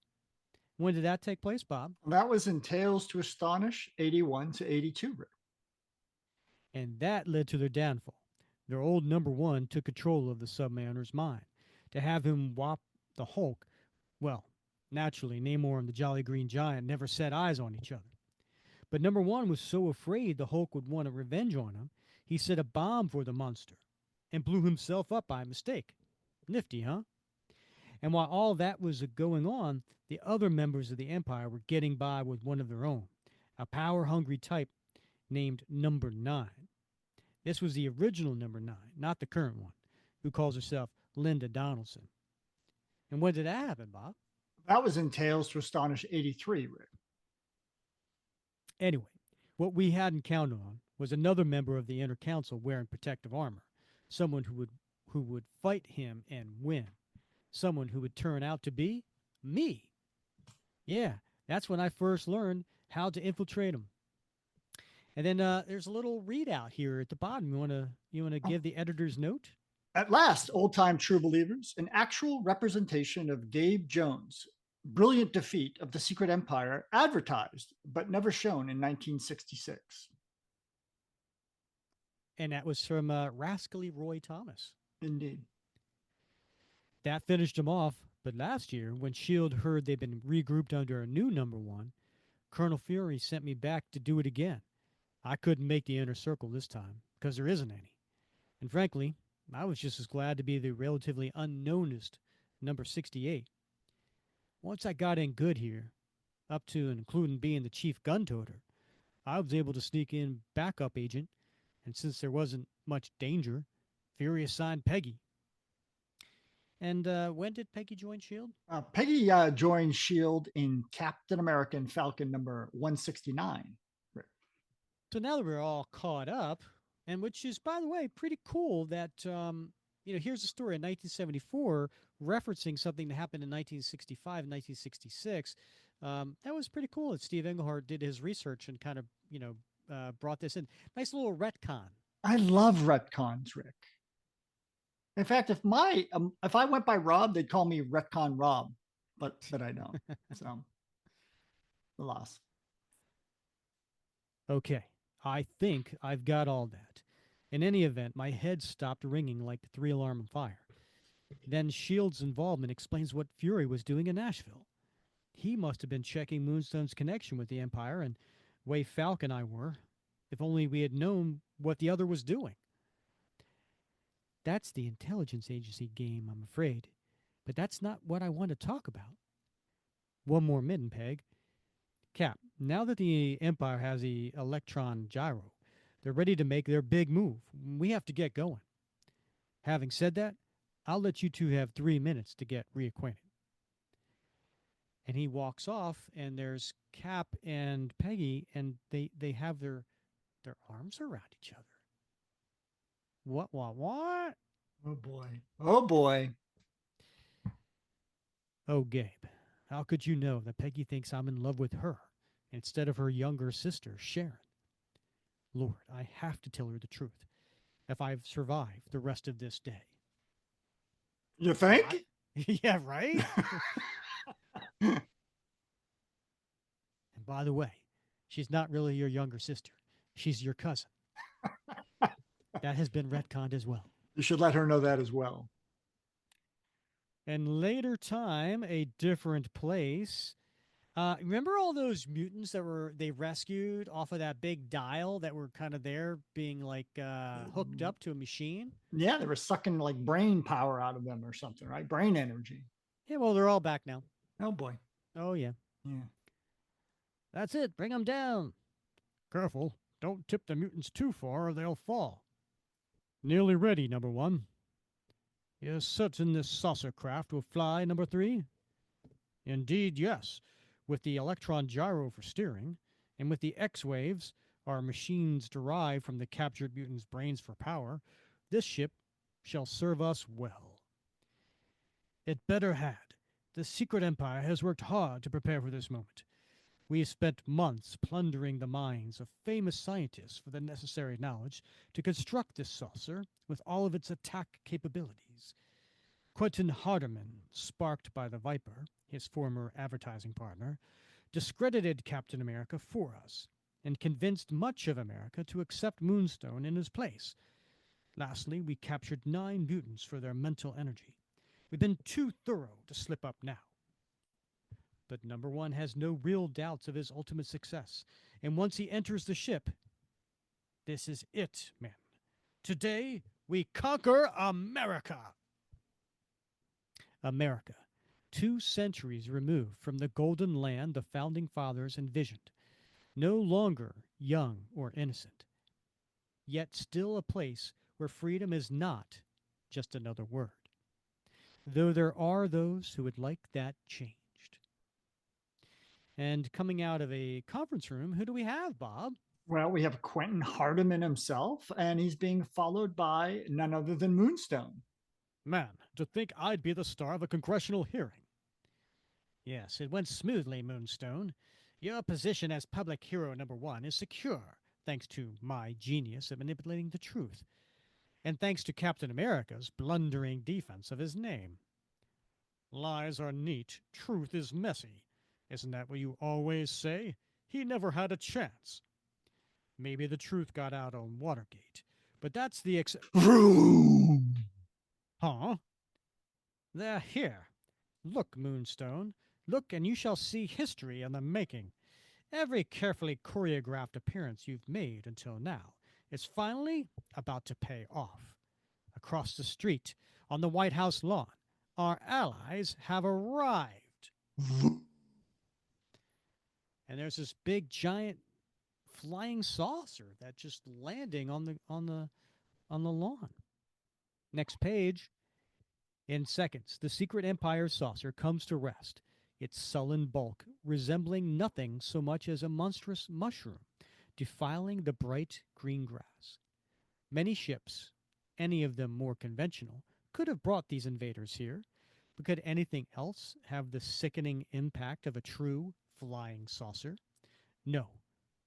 When did that take place, Bob? That was in Tales to Astonish 81 to 82. And that led to their downfall. Their old number one took control of the Submariner's mind. To have him whop the Hulk, well, Naturally, Namor and the Jolly Green Giant never set eyes on each other. But number one was so afraid the Hulk would want a revenge on him, he set a bomb for the monster and blew himself up by mistake. Nifty, huh? And while all that was going on, the other members of the Empire were getting by with one of their own, a power hungry type named Number 9. This was the original Number 9, not the current one, who calls herself Linda Donaldson. And when did that happen, Bob? That was in Tales to Astonish 83, Rick. Anyway, what we hadn't counted on was another member of the Inner Council wearing protective armor, someone who would fight him and win, someone who would turn out to be me. Yeah, that's when I first learned how to infiltrate him. And then there's a little readout here at the bottom. You wanna give the editor's note? At last, old time true believers, an actual representation of Gabe Jones' brilliant defeat of the Secret Empire, advertised but never shown in 1966. And that was from Rascally Roy Thomas. Indeed. That finished him off. But last year, when S.H.I.E.L.D. heard they'd been regrouped under a new number one, Colonel Fury sent me back to do it again. I couldn't make the inner circle this time, because there isn't any. And frankly, I was just as glad to be the relatively unknownest number 68. Once I got in good here, up to and including being the chief gun toter, I was able to sneak in backup agent, and since there wasn't much danger, Fury assigned Peggy. And when did Peggy join S.H.I.E.L.D.? Peggy joined S.H.I.E.L.D. in Captain America and Falcon number 169. So now that we're all caught up, and which is, by the way, pretty cool that, here's a story in 1974 referencing something that happened in 1965 and 1966. That was pretty cool that Steve Englehart did his research and kind of, brought this in. Nice little retcon. I love retcons, Rick. In fact, if I went by Rob, they'd call me Retcon Rob, but I don't. So, loss. Okay, I think I've got all that. In any event, my head stopped ringing like the 3 alarm fire. Then S.H.I.E.L.D.'s involvement explains what Fury was doing in Nashville. He must have been checking Moonstone's connection with the Empire and way Falcon and I were, if only we had known what the other was doing. That's the intelligence agency game, I'm afraid. But that's not what I want to talk about. One more midden, Peg. Cap, now that the Empire has the electron gyro, they're ready to make their big move. We have to get going. Having said that, I'll let you two have 3 minutes to get reacquainted. And he walks off, and there's Cap and Peggy, and they have their arms around each other. What? Oh, boy. Oh, boy. Oh, Gabe, how could you know that Peggy thinks I'm in love with her instead of her younger sister, Sharon? Lord, I have to tell her the truth if I've survived the rest of this day. You think? Yeah, right? And by the way, she's not really your younger sister. She's your cousin. That has been retconned as well. You should let her know that as well. And later time, a different place. Remember all those mutants that they rescued off of that big dial that were kind of there being like hooked up to a machine? Yeah, they were sucking like brain power out of them or something, right? Brain energy. Yeah, well, they're all back now. Oh, boy. Oh, yeah. Yeah. That's it. Bring them down. Careful. Don't tip the mutants too far or they'll fall. Nearly ready, number one. You're certain this saucer craft will fly, number 3? Indeed, yes. With the electron gyro for steering, and with the X-waves, our machines derived from the captured mutants' brains for power, this ship shall serve us well. It better had. The Secret Empire has worked hard to prepare for this moment. We have spent months plundering the minds of famous scientists for the necessary knowledge to construct this saucer with all of its attack capabilities. Quentin Hardeman, sparked by the Viper, his former advertising partner, discredited Captain America for us and convinced much of America to accept Moonstone in his place. Lastly, we captured 9 mutants for their mental energy. We've been too thorough to slip up now. But number one has no real doubts of his ultimate success. And once he enters the ship, this is it, men. Today, we conquer America. America, 2 centuries removed from the golden land the founding fathers envisioned, no longer young or innocent, yet still a place where freedom is not just another word, though there are those who would like that changed. And coming out of a conference room, who do we have, Bob? Well, we have Quentin Hardiman himself, and he's being followed by none other than Moonstone. Man, to think I'd be the star of a congressional hearing. Yes, it went smoothly, Moonstone. Your position as public hero number one is secure, thanks to my genius at manipulating the truth, and thanks to Captain America's blundering defense of his name. Lies are neat, truth is messy. Isn't that what you always say? He never had a chance. Maybe the truth got out on Watergate, but that's the Huh? They're here. Look, Moonstone. Look, and you shall see history in the making. Every carefully choreographed appearance you've made until now is finally about to pay off. Across the street, on the White House lawn, our allies have arrived. And there's this big, giant flying saucer that just landing on the lawn. Next page. In seconds, the secret Empire's saucer comes to rest, its sullen bulk resembling nothing so much as a monstrous mushroom, defiling the bright green grass. Many ships, any of them more conventional, could have brought these invaders here, but could anything else have the sickening impact of a true flying saucer? No.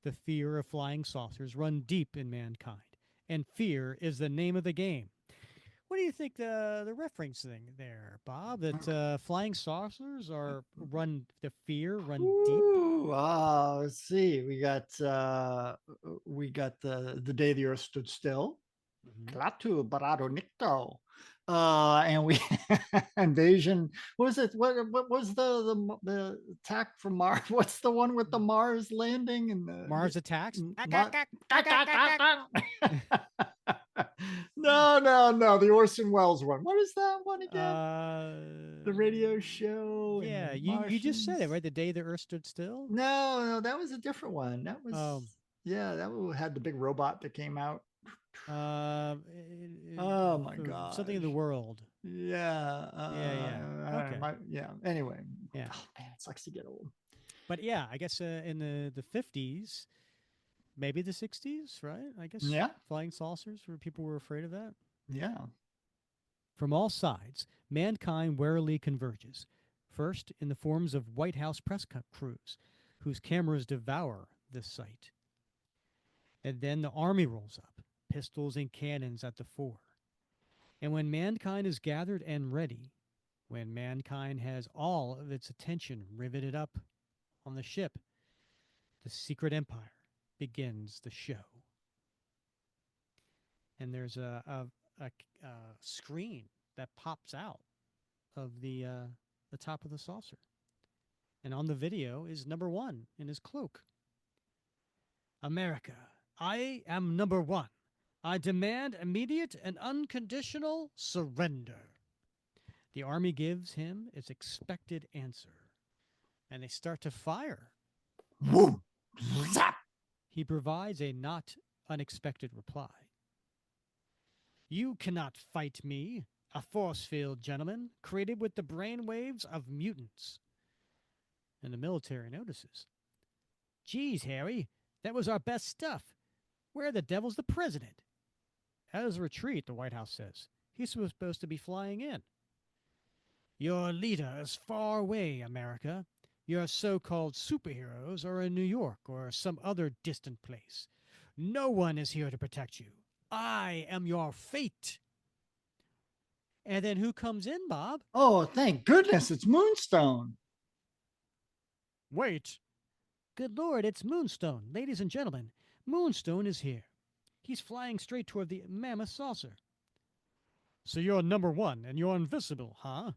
The fear of flying saucers run deep in mankind, and fear is the name of the game. What do you think the reference thing there, Bob? That flying saucers are the fear run deep? Ooh, let's see. We got the day the Earth stood still. Clatu Barado Nicto. And we invasion. What was it? What was the attack from Mars? What's the one with the Mars landing and the Mars attacks? No. The Orson Welles one. What is that one again? The radio show. Yeah, and you just said it, Martians. right? The day the Earth stood still? No, that was a different one. That was that one had the big robot that came out. Oh my god. Something in the world. Yeah. Okay. Anyway. Yeah. Oh, man, it sucks to get old. But yeah, I guess in the 50s, maybe the 60s, right? I guess flying saucers, where people were afraid of that. Yeah. From all sides, mankind warily converges. First, in the forms of White House press crews, whose cameras devour this sight. And then the army rolls up, pistols and cannons at the fore. And when mankind is gathered and ready, when mankind has all of its attention riveted up on the ship, the secret empire begins the show. And there's a screen that pops out of the top of the saucer. And on the video is number one in his cloak. America, I am number one. I demand immediate and unconditional surrender. The army gives him its expected answer, and they start to fire. Whoop. Zap. He provides a not unexpected reply. You cannot fight me, a force-field gentleman created with the brainwaves of mutants. And the military notices. Geez, Harry, that was our best stuff. Where the devil's the president? At his retreat, the White House says. He's supposed to be flying in. Your leader is far away, America. Your so-called superheroes are in New York or some other distant place. No one is here to protect you. I am your fate. And then who comes in, Bob? Oh, thank goodness, it's Moonstone. Wait. Good Lord, it's Moonstone. Ladies and gentlemen, Moonstone is here. He's flying straight toward the mammoth saucer. So you're number one and you're invisible, huh?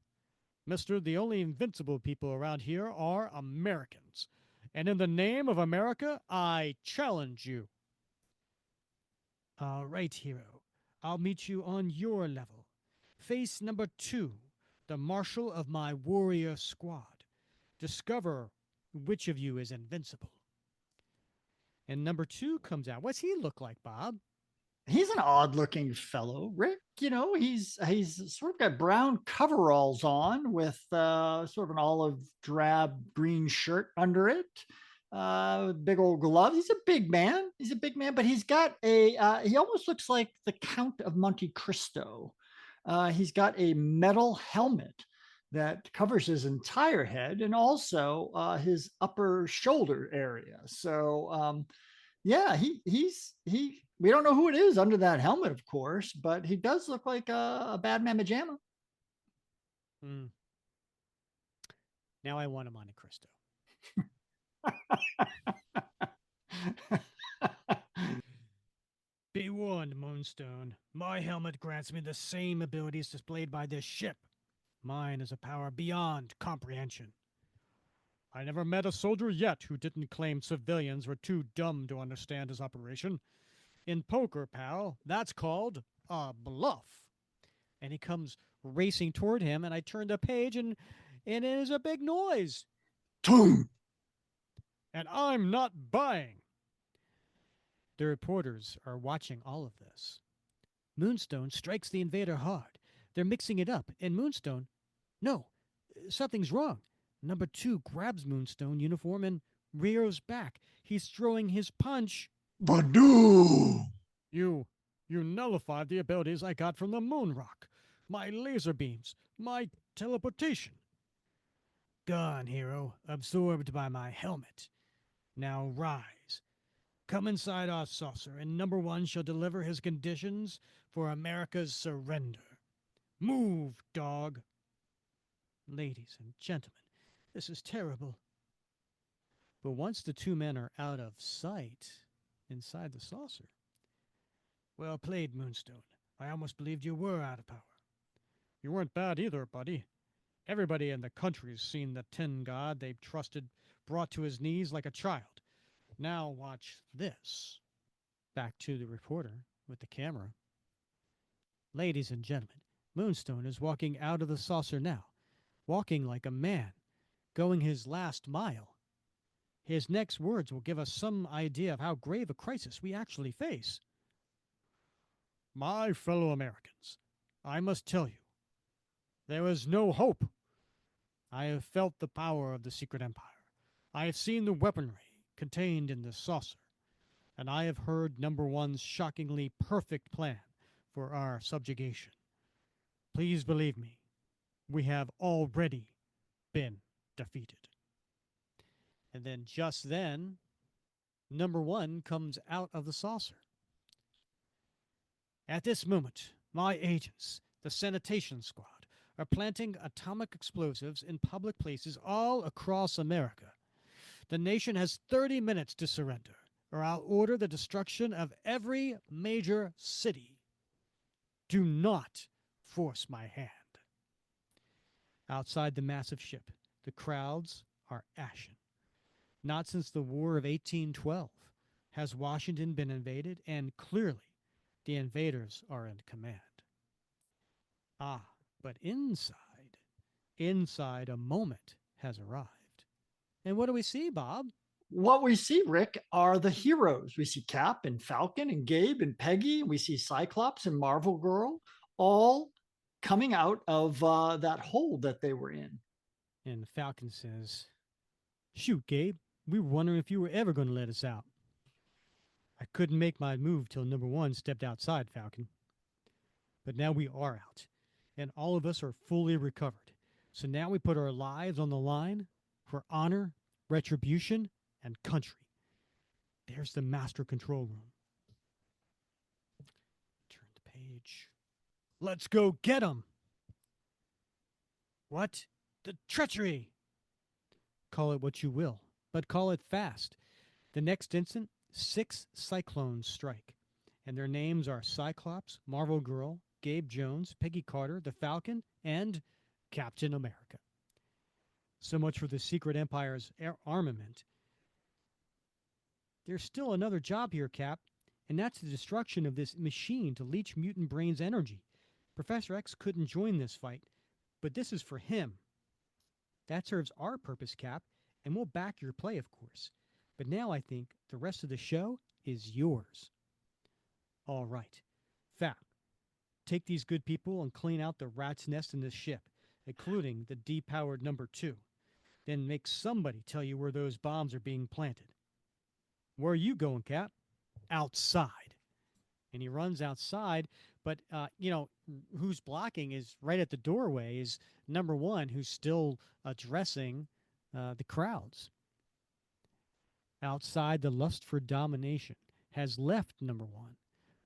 Mister, the only invincible people around here are Americans. And in the name of America, I challenge you. All right, hero. I'll meet you on your level. Face number 2, the marshal of my warrior squad. Discover which of you is invincible. And number 2 comes out. What's he look like, Bob? He's an odd looking fellow, Rick. You know, he's sort of got brown coveralls on with sort of an olive drab green shirt under it, big old gloves. He's a big man. He's a big man, but he's got he almost looks like the Count of Monte Cristo. He's got a metal helmet that covers his entire head and also his upper shoulder area. So yeah, he. We don't know who it is under that helmet, of course, but he does look like a bad mamma jamma. Hmm. Now I want a Monte Cristo. Be warned, Moonstone. My helmet grants me the same abilities displayed by this ship. Mine is a power beyond comprehension. I never met a soldier yet who didn't claim civilians were too dumb to understand his operation. In poker, pal, that's called a bluff. And he comes racing toward him, and I turn the page, and it is a big noise. Toom! And I'm not buying. The reporters are watching all of this. Moonstone strikes the invader hard. They're mixing it up, and Moonstone, no, something's wrong. Number 2 grabs Moonstone uniform and rears back. He's throwing his punch. Badoo! You nullified the abilities I got from the moon rock. My laser beams, my teleportation. Gone, hero, absorbed by my helmet. Now rise. Come inside our saucer, and number 1 shall deliver his conditions for America's surrender. Move, dog. Ladies and gentlemen, this is terrible. But once the 2 men are out of sight inside the saucer, well played, Moonstone. I almost believed you were out of power. You weren't bad either, buddy. Everybody in the country's seen the tin god they've trusted brought to his knees like a child. Now watch this. Back to the reporter with the camera. Ladies and gentlemen, Moonstone is walking out of the saucer now, walking like a man, going his last mile. His next words will give us some idea of how grave a crisis we actually face. My fellow Americans, I must tell you, there is no hope. I have felt the power of the secret empire. I have seen the weaponry contained in the saucer, and I have heard number 1's shockingly perfect plan for our subjugation. Please believe me, we have already been defeated. And then just then, number 1 comes out of the saucer. At this moment, my agents, the sanitation squad, are planting atomic explosives in public places all across America. The nation has 30 minutes to surrender, or I'll order the destruction of every major city. Do not force my hand. Outside the massive ship, the crowds are ashen. Not since the War of 1812 has Washington been invaded, and clearly the invaders are in command. Ah, but inside a moment has arrived. And what do we see, Bob? What we see, Rick, are the heroes. We see Cap and Falcon and Gabe and Peggy. We see Cyclops and Marvel Girl all coming out of that hole that they were in. And Falcon says, "Shoot, Gabe, we were wondering if you were ever going to let us out." "I couldn't make my move till number 1 stepped outside, Falcon. But now we are out, and all of us are fully recovered. So now we put our lives on the line for honor, retribution, and country. There's the master control room." Turn the page. "Let's go get 'em." "What? The treachery!" Call it what you will, but call it fast. The next instant, 6 cyclones strike, and their names are Cyclops, Marvel Girl, Gabe Jones, Peggy Carter, the Falcon, and Captain America. So much for the secret empire's armament. There's still another job here, Cap, and that's the destruction of this machine to leech mutant brains' energy. Professor X couldn't join this fight, but this is for him. That serves our purpose, Cap, and we'll back your play, of course. But now I think the rest of the show is yours. All right. Fat, take these good people and clean out the rat's nest in this ship, including the depowered number 2. Then make somebody tell you where those bombs are being planted. Where are you going, Cap? Outside. And he runs outside, but, who's blocking is right at the doorway is number 1, who's still addressing the crowds. Outside, the lust for domination has left number 1,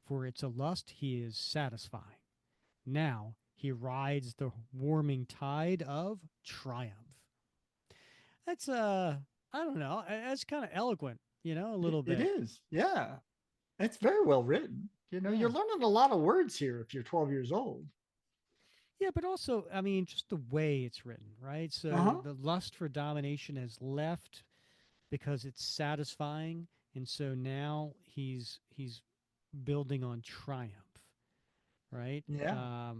for it's a lust he is satisfying. Now he rides the warming tide of triumph. That's, I don't know, that's kind of eloquent, a little bit. It is, yeah. It's very well written. You're learning a lot of words here if you're 12 years old. Yeah, but also, I mean, just the way it's written, right? So the lust for domination has left because it's satisfying, and so now he's building on triumph, right? Yeah.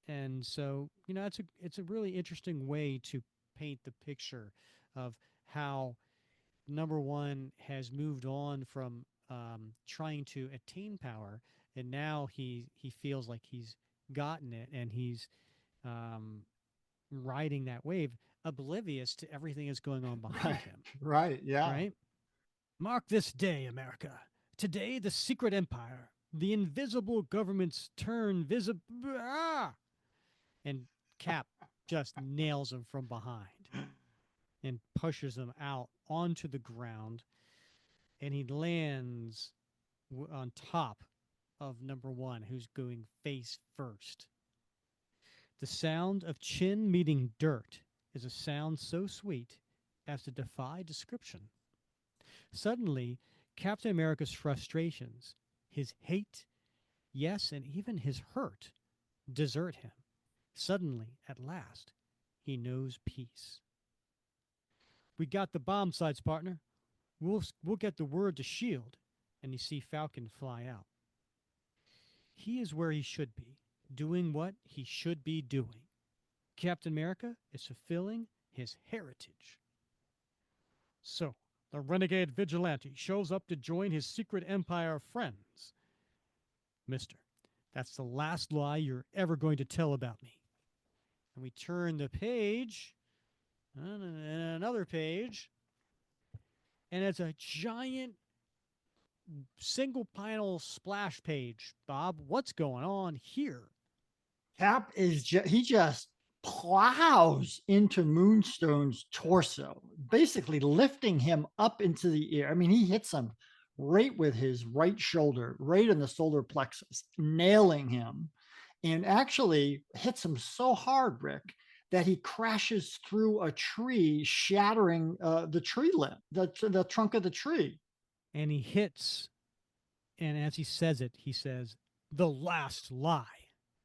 And so it's a really interesting way to paint the picture of how number 1 has moved on from trying to attain power, and now he feels like he's gotten it, and he's riding that wave, oblivious to everything that's going on behind him. Right. Yeah. Right. Mark this day, America. Today, the secret empire, the invisible governments turn visible. And Cap just nails him from behind and pushes him out onto the ground, and he lands on top of number 1, who's going face first. The sound of chin meeting dirt is a sound so sweet as to defy description. Suddenly, Captain America's frustrations, his hate, yes, and even his hurt, desert him. Suddenly, at last, he knows peace. We got the bomb sites, partner. We'll get the word to S.H.I.E.L.D., and you see Falcon fly out. He is where he should be, doing what he should be doing. Captain America is fulfilling his heritage. So, the renegade vigilante shows up to join his secret empire friends. Mister, that's the last lie you're ever going to tell about me. And we turn the page, and another page, and it's a giant single panel splash page. Bob, what's going on here? Cap is he just plows into Moonstone's torso, basically lifting him up into the air. I mean, he hits him right with his right shoulder, right in the solar plexus, nailing him, and actually hits him so hard, Rick, that he crashes through a tree, shattering the tree limb, the trunk of the tree. And he hits, and as he says it, he says, "The last lie."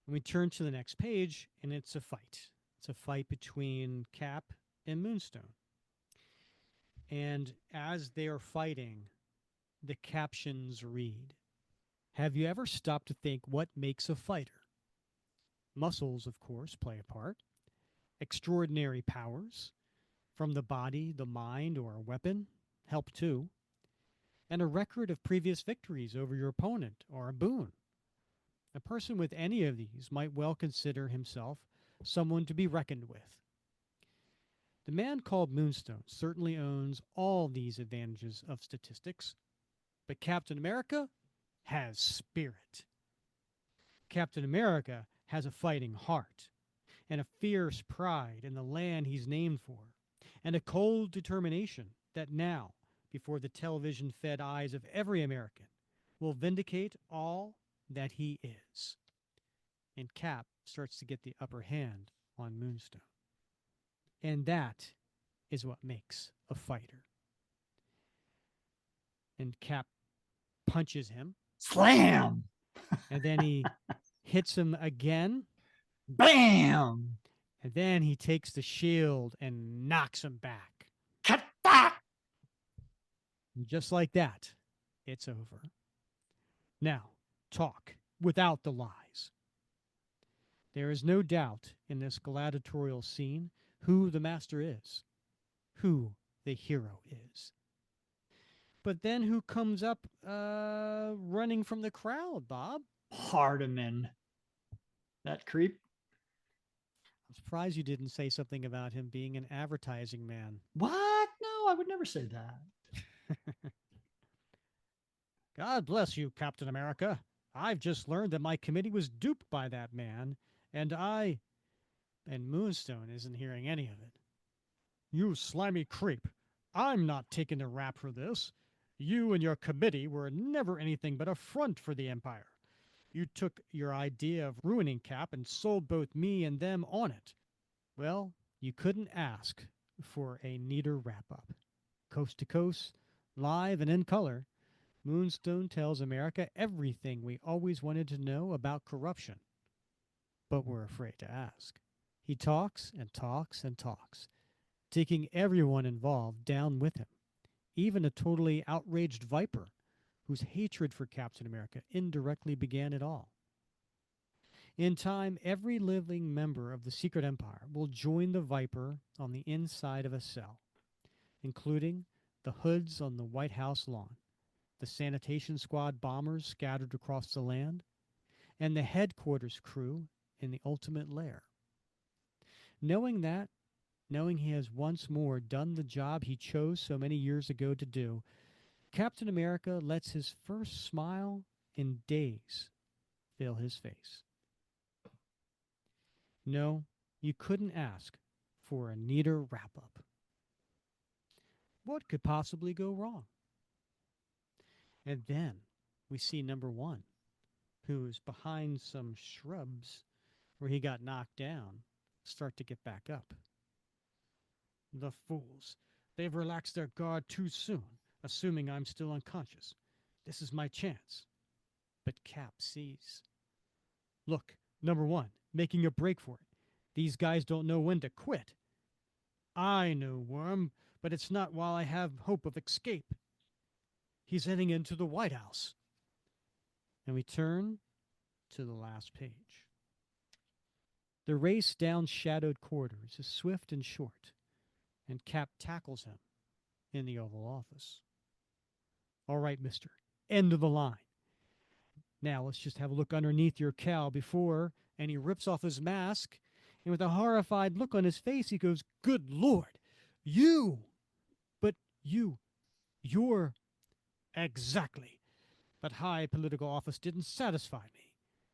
And we turn to the next page, and it's a fight. It's a fight between Cap and Moonstone. And as they are fighting, the captions read, "Have you ever stopped to think what makes a fighter? Muscles, of course, play a part. Extraordinary powers from the body, the mind, or a weapon help too. And a record of previous victories over your opponent are a boon. A person with any of these might well consider himself someone to be reckoned with. The man called Moonstone certainly owns all these advantages of statistics, but Captain America has spirit. Captain America has a fighting heart and a fierce pride in the land he's named for, and a cold determination that now, before the television-fed eyes of every American, will vindicate all that he is." And Cap starts to get the upper hand on Moonstone. And that is what makes a fighter. And Cap punches him. Slam! And then he hits him again. Bam! And then he takes the shield and knocks him back. Cut that! And just like that, it's over. Now, talk without the lies. There is no doubt in this gladiatorial scene who the master is, who the hero is. But then who comes up running from the crowd, Bob? Hardiman. That creep. I'm surprised you didn't say something about him being an advertising man. What? No, I would never say that. God bless you, Captain America. I've just learned that my committee was duped by that man, and Moonstone isn't hearing any of it. You slimy creep. I'm not taking the rap for this. You and your committee were never anything but a front for the Empire. You took your idea of ruining Cap and sold both me and them on it. Well, you couldn't ask for a neater wrap-up. Coast to coast, live and in color, Moonstone tells America everything we always wanted to know about corruption, but we're afraid to ask. He talks and talks and talks, taking everyone involved down with him, even a totally outraged Viper, whose hatred for Captain America indirectly began it all. In time, every living member of the Secret Empire will join the Viper on the inside of a cell, including the hoods on the White House lawn, the sanitation squad bombers scattered across the land, and the headquarters crew in the ultimate lair. Knowing that, knowing he has once more done the job he chose so many years ago to do, Captain America lets his first smile in days fill his face. No, you couldn't ask for a neater wrap-up. What could possibly go wrong? And then we see number one, who's behind some shrubs where he got knocked down, start to get back up. The fools. They've relaxed their guard too soon, assuming I'm still unconscious. This is my chance. But Cap sees. Look, number one, making a break for it. These guys don't know when to quit. I know, Worm, but it's not while I have hope of escape. He's heading into the White House. And we turn to the last page. The race down shadowed corridors is swift and short, and Cap tackles him in the Oval Office. All right, mister, end of the line. Now let's just have a look underneath your cowl before, and he rips off his mask, and with a horrified look on his face, he goes, "Good Lord, you! But you're exactly. But high political office didn't satisfy me.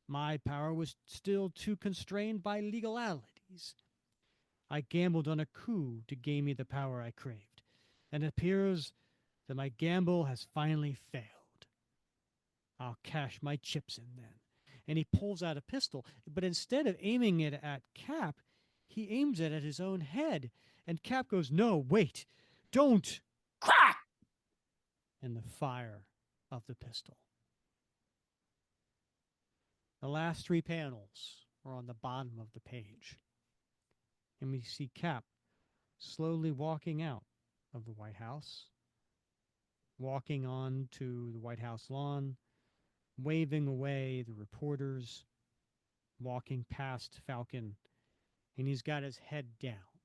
My power was still too constrained by legalities. I gambled on a coup to gain me the power I craved, and it appears that my gamble has finally failed. I'll cash my chips in then." And he pulls out a pistol, but instead of aiming it at Cap, he aims it at his own head. And Cap goes, "No, wait, don't." Crack! And the fire of the pistol. The last three panels are on the bottom of the page. And we see Cap slowly walking out of the White House, walking on to the White House lawn, waving away the reporters, walking past Falcon, and he's got his head down.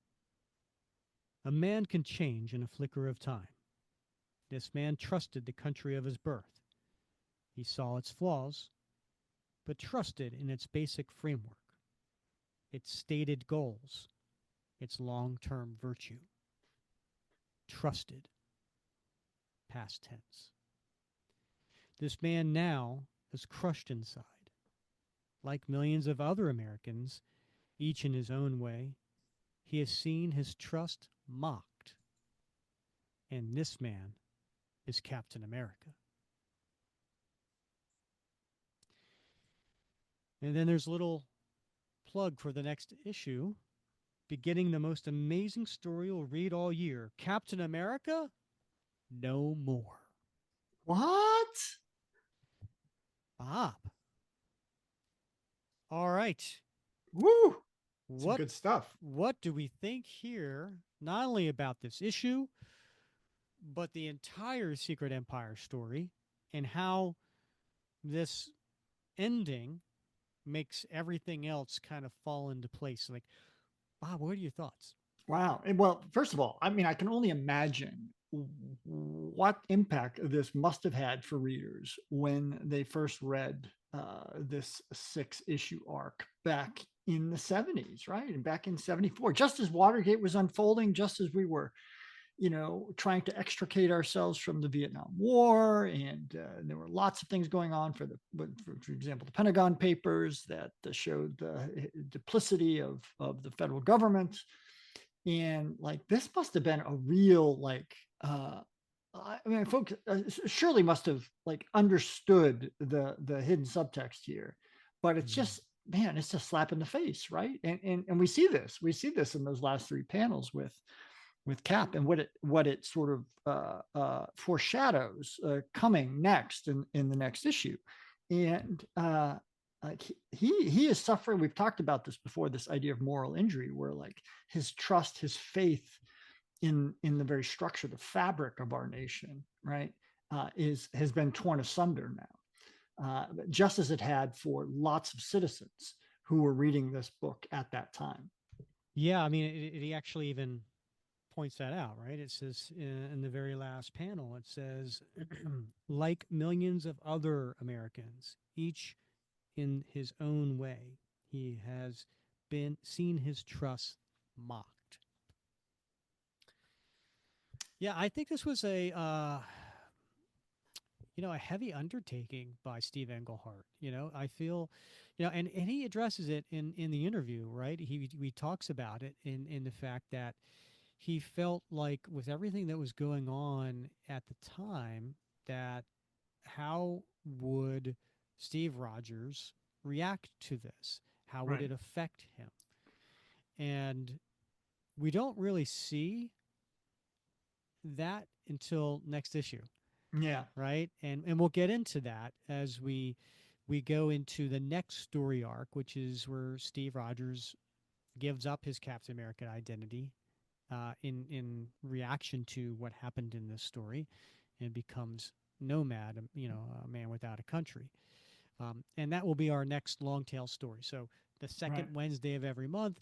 A man can change in a flicker of time. This man trusted the country of his birth. He saw its flaws, but trusted in its basic framework, its stated goals, its long-term virtue. Trusted. Past tense. This man now is crushed inside. Like millions of other Americans, each in his own way, he has seen his trust mocked. And this man is Captain America. And then there's a little plug for the next issue, beginning the most amazing story you'll read all year. Captain America? No more. What? Bob. All right. Woo! Some What good stuff. what do we think here, not only about this issue, but the entire Secret Empire story and how this ending makes everything else kind of fall into place? Like, Bob, what are your thoughts? Wow. Well, first of all, I mean, I can only imagine what impact this must have had for readers when they first read this 6 issue arc back in the 70s, right? And back in 74, just as Watergate was unfolding, just as we were, trying to extricate ourselves from the Vietnam War. And there were lots of things going on for example, the Pentagon Papers that showed the duplicity of the federal government. And like, this must have been a real, like, I mean, folks surely must have like understood the hidden subtext here, but it's Mm. just, man, it's a slap in the face, right? And we see this in those last 3 panels with Cap, and what it sort of foreshadows coming next in the next issue. And like, he is suffering. We've talked about this before, this idea of moral injury, where like his trust, his faith in the very structure, the fabric of our nation, right, has been torn asunder now, just as it had for lots of citizens who were reading this book at that time. Yeah, I mean, he actually even points that out, right? It says in the very last panel, it says, like millions of other Americans, each in his own way, he has been seen his trust mocked. Yeah, I think this was a heavy undertaking by Steve Englehart. I feel, and he addresses it in the interview, right? He talks about it in the fact that he felt like with everything that was going on at the time, that how would Steve Rogers react to this? How would Right. it affect him? And we don't really see that until next issue, Yeah. right? And we'll get into that as we go into the next story arc, which is where Steve Rogers gives up his Captain America identity in reaction to what happened in this story, and becomes nomad, a man without a country. And that will be our next long tail story. So the Right. second Wednesday of every month,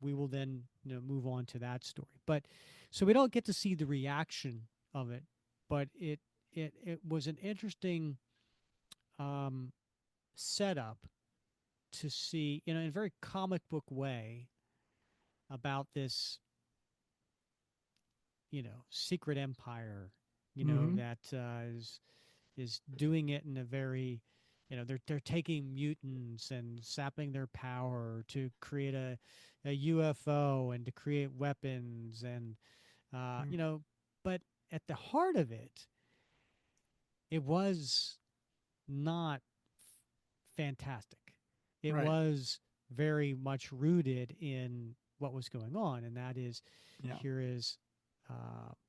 we will then move on to that story. But so we don't get to see the reaction of it, but it was an interesting um, setup to see, in a very comic book way, about this, secret empire, Mm-hmm. that is doing it in a very, they're taking mutants and sapping their power to create a UFO and to create weapons, and Mm. but at the heart of it, it was not fantastic. It Right. was very much rooted in what was going on, and that is, Yeah. here is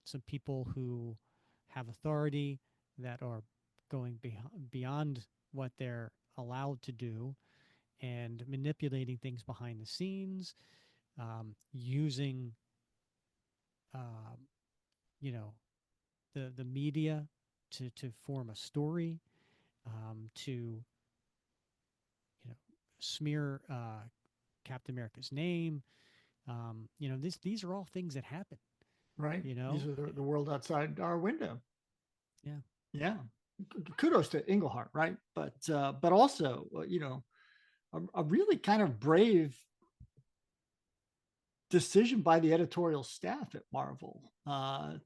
some people who have authority that are going beyond what they're allowed to do, and manipulating things behind the scenes, using uh, you know the media to form a story, to smear Captain America's name. These are all things that happen. Right. You These know, are the world outside our window. yeah, Yeah. Kudos to Englehart, right? But also, a really kind of brave decision by the editorial staff at Marvel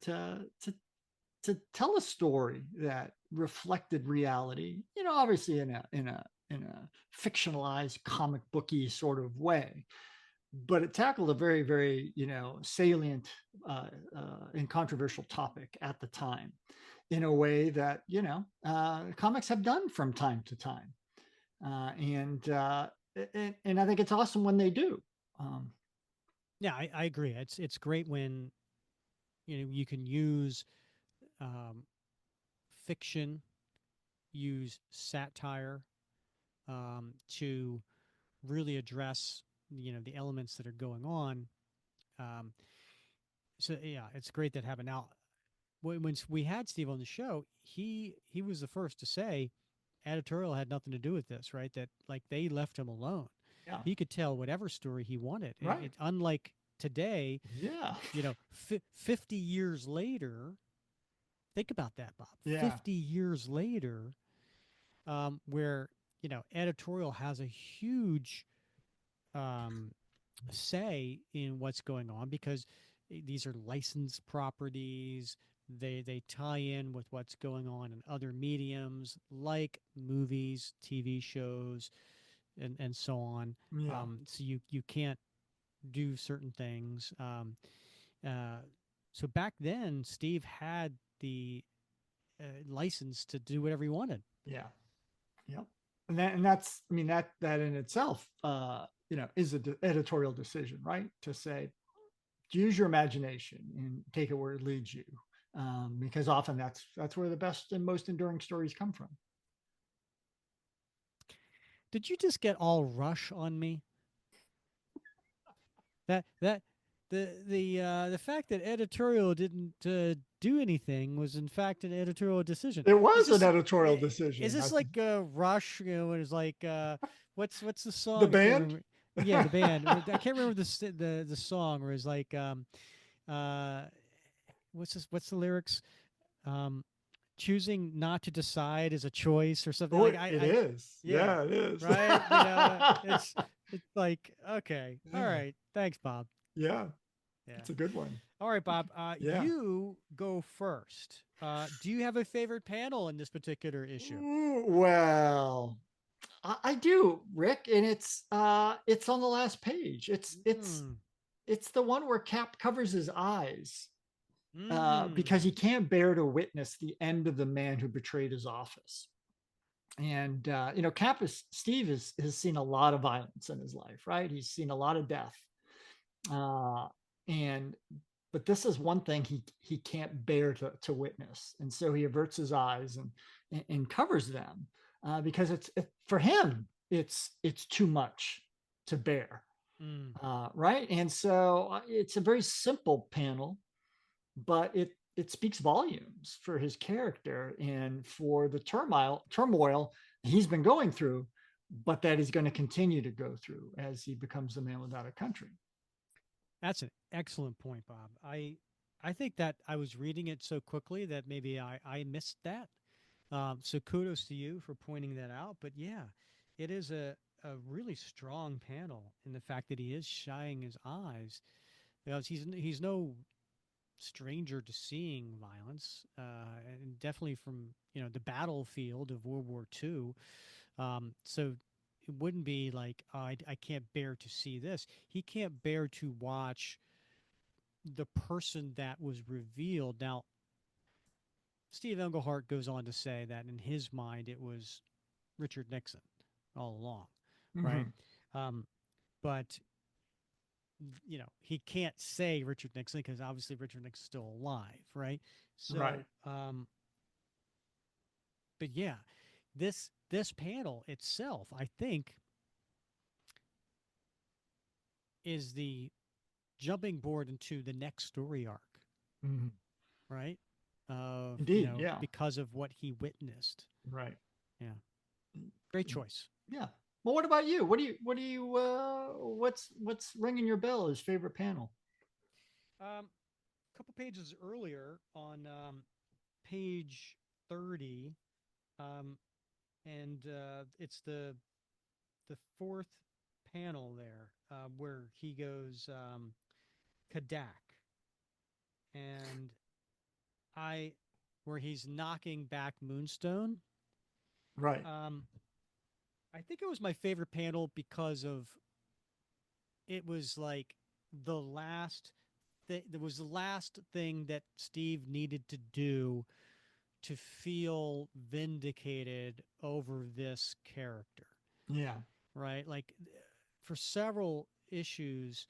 to tell a story that reflected reality. Obviously in a fictionalized comic booky sort of way, but it tackled a very, very salient and controversial topic at the time in a way that comics have done from time to time, and I think it's awesome when they do. Um, yeah, I agree. It's great when you can use um, fiction, use satire, to really address the elements that are going on. Um, so yeah, it's great that having now when we had Steve on the show, he was the first to say editorial had nothing to do with this, right? That like they left him alone. Yeah. He could tell whatever story he wanted. Right. Unlike today, Yeah. 50 years later, think about that, Bob. Yeah. 50 years later, where editorial has a huge um, say in what's going on because these are licensed properties. They tie in with what's going on in other mediums like movies, TV shows, and so on. Yeah. So you can't do certain things. Uh, so back then, Steve had the license to do whatever he wanted. Yeah. Yep. And that's, I mean, that in itself, is an editorial decision, right? To say, use your imagination and take it where it leads you, because often that's where the best and most enduring stories come from. Did you just get all Rush on me? That the fact that editorial didn't do anything was in fact an editorial decision. It Is was an this editorial is decision. this like Rush? It was like what's the song? The I can't band? remember. Yeah, the band. I can't remember the song. Where it's like uh, what's the lyrics? Um, choosing not to decide is a choice or something Oh, like it I is. yeah, Yeah, it is. right. It's like okay, all Yeah. right, thanks, Bob. Yeah, Yeah. it's a good one. All right, Bob. Yeah. You go first. Do you have a favorite panel in this particular issue? Ooh, well, I do, Rick, and it's on the last page. Mm, It's the one where Cap covers his eyes, because mm, he can't bear to witness the end of the man who betrayed his office. And Cap is Steve has seen a lot of violence in his life, right? He's seen a lot of death, uh, and but this is one thing he can't bear to witness, and so he averts his eyes and covers them, because for him it's too much to bear, mm. right? And so it's a very simple panel, but it speaks volumes for his character and for the turmoil he's been going through, but that he's going to continue to go through as he becomes the man without a country. That's an excellent point, Bob. I think that I was reading it so quickly that maybe I missed that. So kudos to you for pointing that out. But yeah, it is a really strong panel in the fact that he is shying his eyes because he's no stranger to seeing violence, and definitely from the battlefield of World War II. So it wouldn't be like I can't bear to see this. He can't bear to watch the person that was revealed. Now, Steve Englehart goes on to say that in his mind it was Richard Nixon all along, right? Mm-hmm. Um, but he can't say Richard Nixon because obviously Richard Nixon's still alive, right? Right. So, but yeah, this panel itself, I think, is the jumping board into the next story arc, Mm-hmm. right? Of Indeed. Yeah. because of what he witnessed. Right. Yeah, great choice. Yeah. Well, what about you? What's ringing your bell as favorite panel? A couple pages earlier on page 30, um, and it's the fourth panel there where he goes Kadak, and I where he's knocking back Moonstone. Right. I think it was my favorite panel because of it was like the last there was the last thing that Steve needed to do to feel vindicated over this character, Yeah. right? Like for several issues,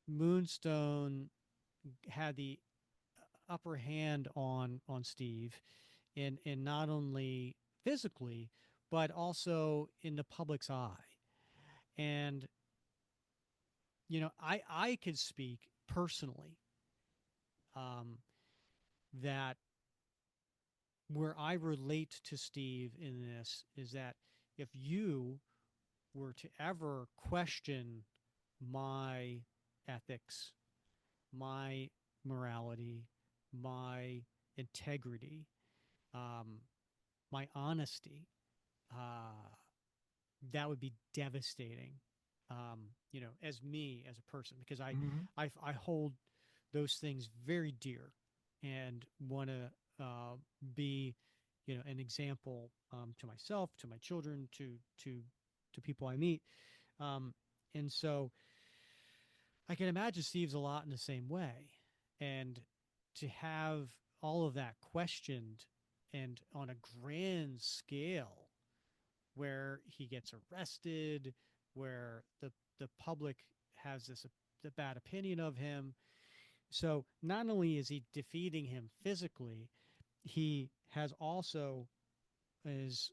Moonstone had the upper hand on Steve in not only physically but also in the public's eye. And I could speak personally, um, that where I relate to Steve in this is that if you were to ever question my ethics, my morality, my integrity, um, my honesty, uh, that would be devastating. As me as a person, because Mhm. I hold those things very dear, and want to be, an example, to myself, to my children, to people I meet, um, and so I can imagine Steve's a lot in the same way, and to have all of that questioned and on a grand scale where he gets arrested, where the public has this the bad opinion of him. So not only is he defeating him physically, he has also is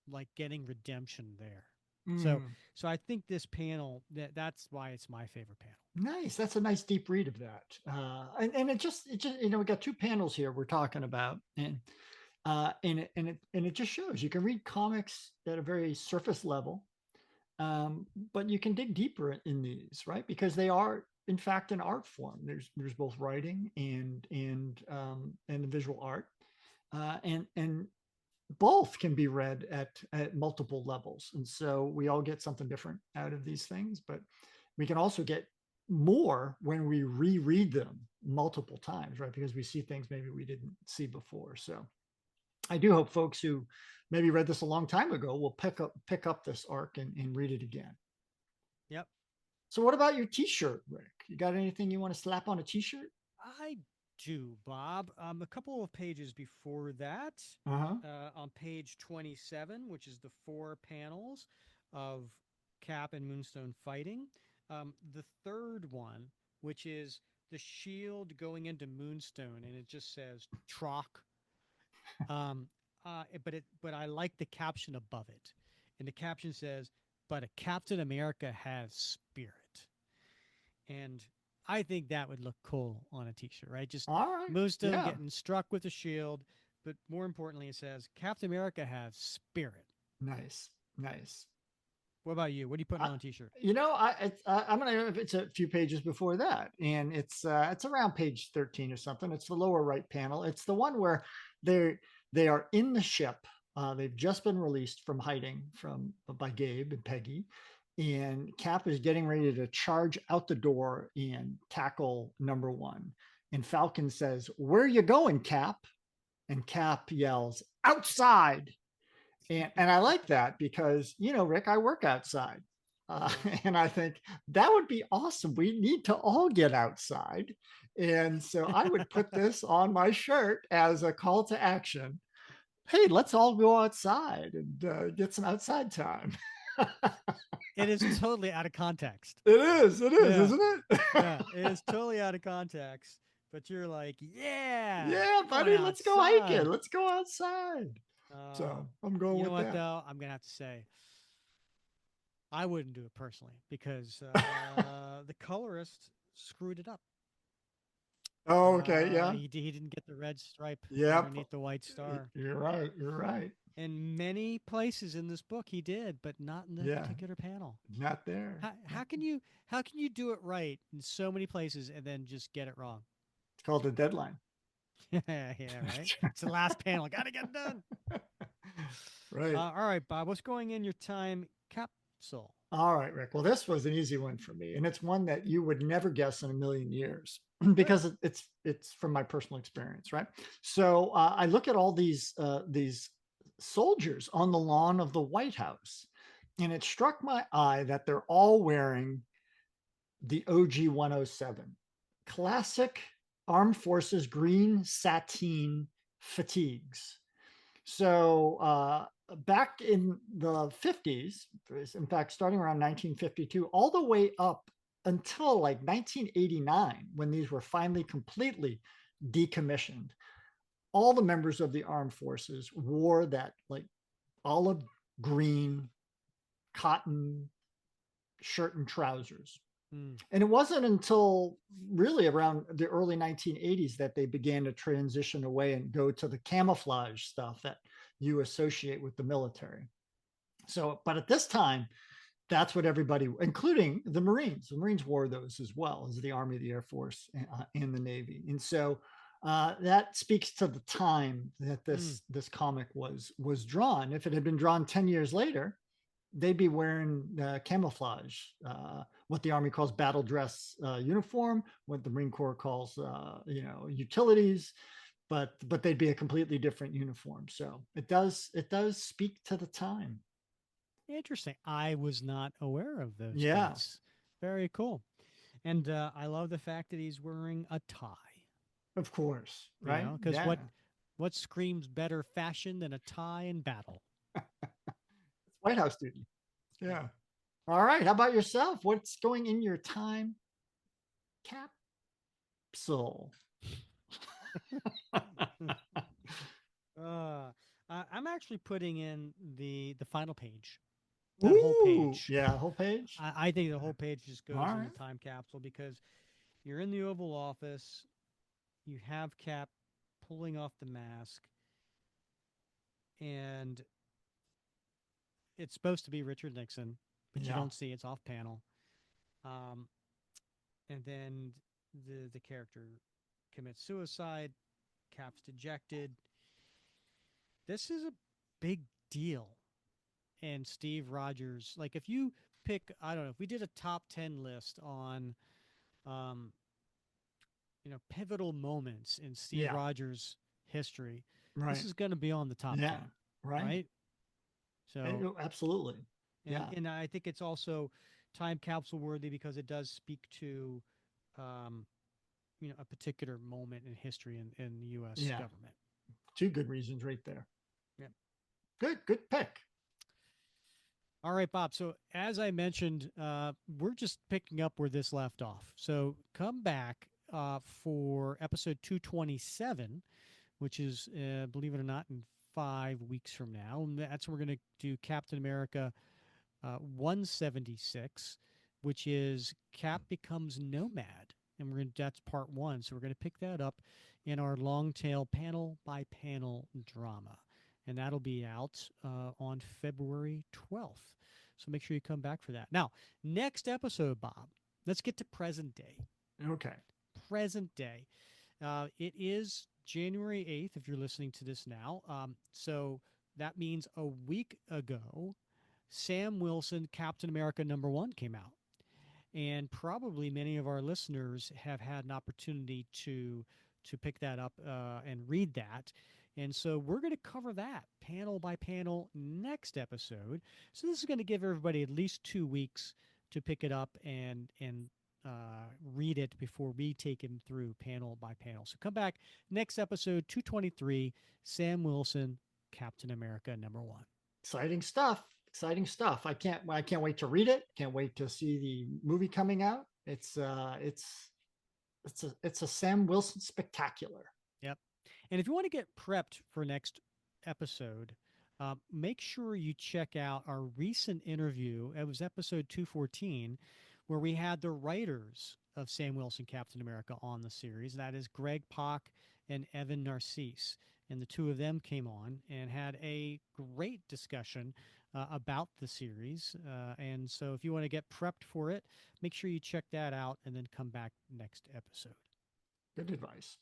like getting redemption there. So Mm. so I think this panel, that's why it's my favorite panel. Nice. That's a nice deep read of that. And it just, we got two panels here we're talking about, and it just shows you can read comics at a very surface level, but you can dig deeper in these, right? Because they are, in fact, an art form. There's both writing and the visual art, and both can be read at multiple levels. And so we all get something different out of these things, but we can also get more when we reread them multiple times, right? Because we see things maybe we didn't see before. So I do hope folks who maybe read this a long time ago will pick up this arc and read it again. Yep. So what about your t-shirt, Rick? You got anything you want to slap on a t-shirt? I do, Bob. A couple of pages before that, Uh-huh. on page 27, which is the four panels of Cap and Moonstone fighting. The third one, which is the shield going into Moonstone, and it just says "Trock." Um, but I like the caption above it, and the caption says, "But a Captain America has spirit." And I think that would look cool on a t-shirt, right? Just All right. Moonstone Yeah. getting struck with a shield, but more importantly, it says Captain America has spirit. Nice. Nice. What about you? What are you putting I, on a t-shirt? I'm gonna. It's a few pages before that, and it's around page 13 or something. It's the lower right panel. It's the one where they are in the ship. They've just been released from hiding from by Gabe and Peggy, and Cap is getting ready to charge out the door and tackle number one. And Falcon says, "Where are you going, Cap?" And Cap yells, "Outside!" And I like that because, Rick, I work outside. And I think that would be awesome. We need to all get outside. And so I would put this on my shirt as a call to action. Hey, let's all go outside and get some outside time. It is totally out of context. It is, Yeah. isn't it? Yeah, it is totally out of context. But you're like, yeah, Yeah, going buddy, let's go hiking. outside. Let's go outside. Uh, So I'm going you know with what, that. though? I'm going to have to say, I wouldn't do it personally because the colorist screwed it up. Oh, okay. Yeah. He didn't get the red stripe Yep. underneath the white star. You're right. You're right. In many places in this book, he did, but not in this Yeah. particular panel. Not there. How can you do it right in so many places and then just get it wrong? It's called a deadline. Yeah, right. It's the last panel. Got to get it done. Right. All right, Bob. What's going in your time capsule? All right, Rick. Well, this was an easy one for me, and it's one that you would never guess in a million years because it's from my personal experience, right? So I look at all these soldiers on the lawn of the White House, and it struck my eye that they're all wearing the OG 107, classic Armed Forces green sateen fatigues. So back in the 50s, in fact, starting around 1952, all the way up until like 1989, when these were finally completely decommissioned, all the members of the armed forces wore that like olive green cotton shirt and trousers. Mm. And it wasn't until really around the early 1980s that they began to transition away and go to the camouflage stuff that you associate with the military. So, but at this time, that's what everybody, including the Marines wore those as well as the Army, the Air Force, and the Navy. And so that speaks to the time that Mm. this comic was drawn. If it had been drawn 10 years later, they'd be wearing camouflage, what the Army calls battle dress uniform, what the Marine Corps calls utilities, but they'd be a completely different uniform. So it does speak to the time. Interesting. I was not aware of those Yeah, dates. Very cool. And I love the fact that he's wearing a tie. of course, You right? know, because Yeah, what screams better fashion than a tie in battle? White House duty. Yeah. Yeah. All right. How about yourself? What's going in your time capsule? I'm actually putting in the final page. That whole Ooh, page. yeah, whole page. I think the whole page just All goes in right. the time capsule because you're in the Oval Office. You have Cap pulling off the mask, and it's supposed to be Richard Nixon, but you Yeah, don't see it's off panel. Um, and then the character commits suicide. Cap's dejected. This is a big deal. And Steve Rogers, like if you pick, I don't know, if we did a top 10 list on, um, pivotal moments in Steve yeah, Rogers' history, this right. is going to be on the top Yeah, 10, right. right? So, Absolutely. and Yeah, and I think it's also time capsule worthy because it does speak to, um, a particular moment in history in the U.S. yeah. government. Two good reasons right there. Yeah. Good pick. All right, Bob. So as I mentioned, we're just picking up where this left off. So come back for episode 227, which is, believe it or not, in 5 weeks from now. And that's when we're going to do Captain America 176, which is Cap becomes Nomad. And that's part one. So we're going to pick that up in our long tail panel by panel drama. And that'll be out on February 12th. So make sure you come back for that. Now, next episode, Bob, let's get to present day. Okay. Present day. It is January 8th, if you're listening to this now. So that means a week ago, Sam Wilson, Captain America #1 came out. And probably many of our listeners have had an opportunity to pick that up and read that. And so we're going to cover that panel by panel next episode. So this is going to give everybody at least 2 weeks to pick it up and read it before we take him through panel by panel. So come back next episode 223, Sam Wilson, Captain America #1. Exciting stuff. Exciting stuff. I can't wait to read it. Can't wait to see the movie coming out. It's a Sam Wilson spectacular. Yep. And if you want to get prepped for next episode, make sure you check out our recent interview. It was episode 214, where we had the writers of Sam Wilson, Captain America on the series. That is Greg Pak and Evan Narcisse. And the two of them came on and had a great discussion about the series. And so if you want to get prepped for it, make sure you check that out and then come back next episode. Good advice.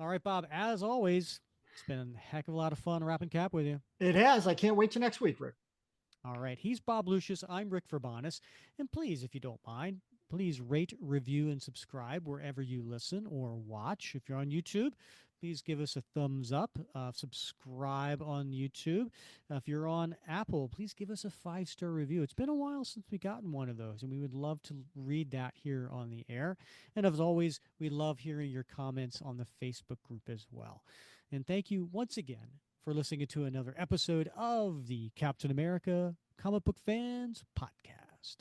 All right, Bob, as always, it's been a heck of a lot of fun wrapping Cap with you. It has. I can't wait till next week, Rick. All right, he's Bob Lucius. I'm Rick Verbanis. And please, if you don't mind, please rate, review, and subscribe wherever you listen or watch. If you're on YouTube, please give us a thumbs up. Subscribe on YouTube. If you're on Apple, please give us a 5-star review. It's been a while since we've gotten one of those, and we would love to read that here on the air. And as always, we love hearing your comments on the Facebook group as well. And thank you once again for listening to another episode of the Captain America Comic Book Fans Podcast.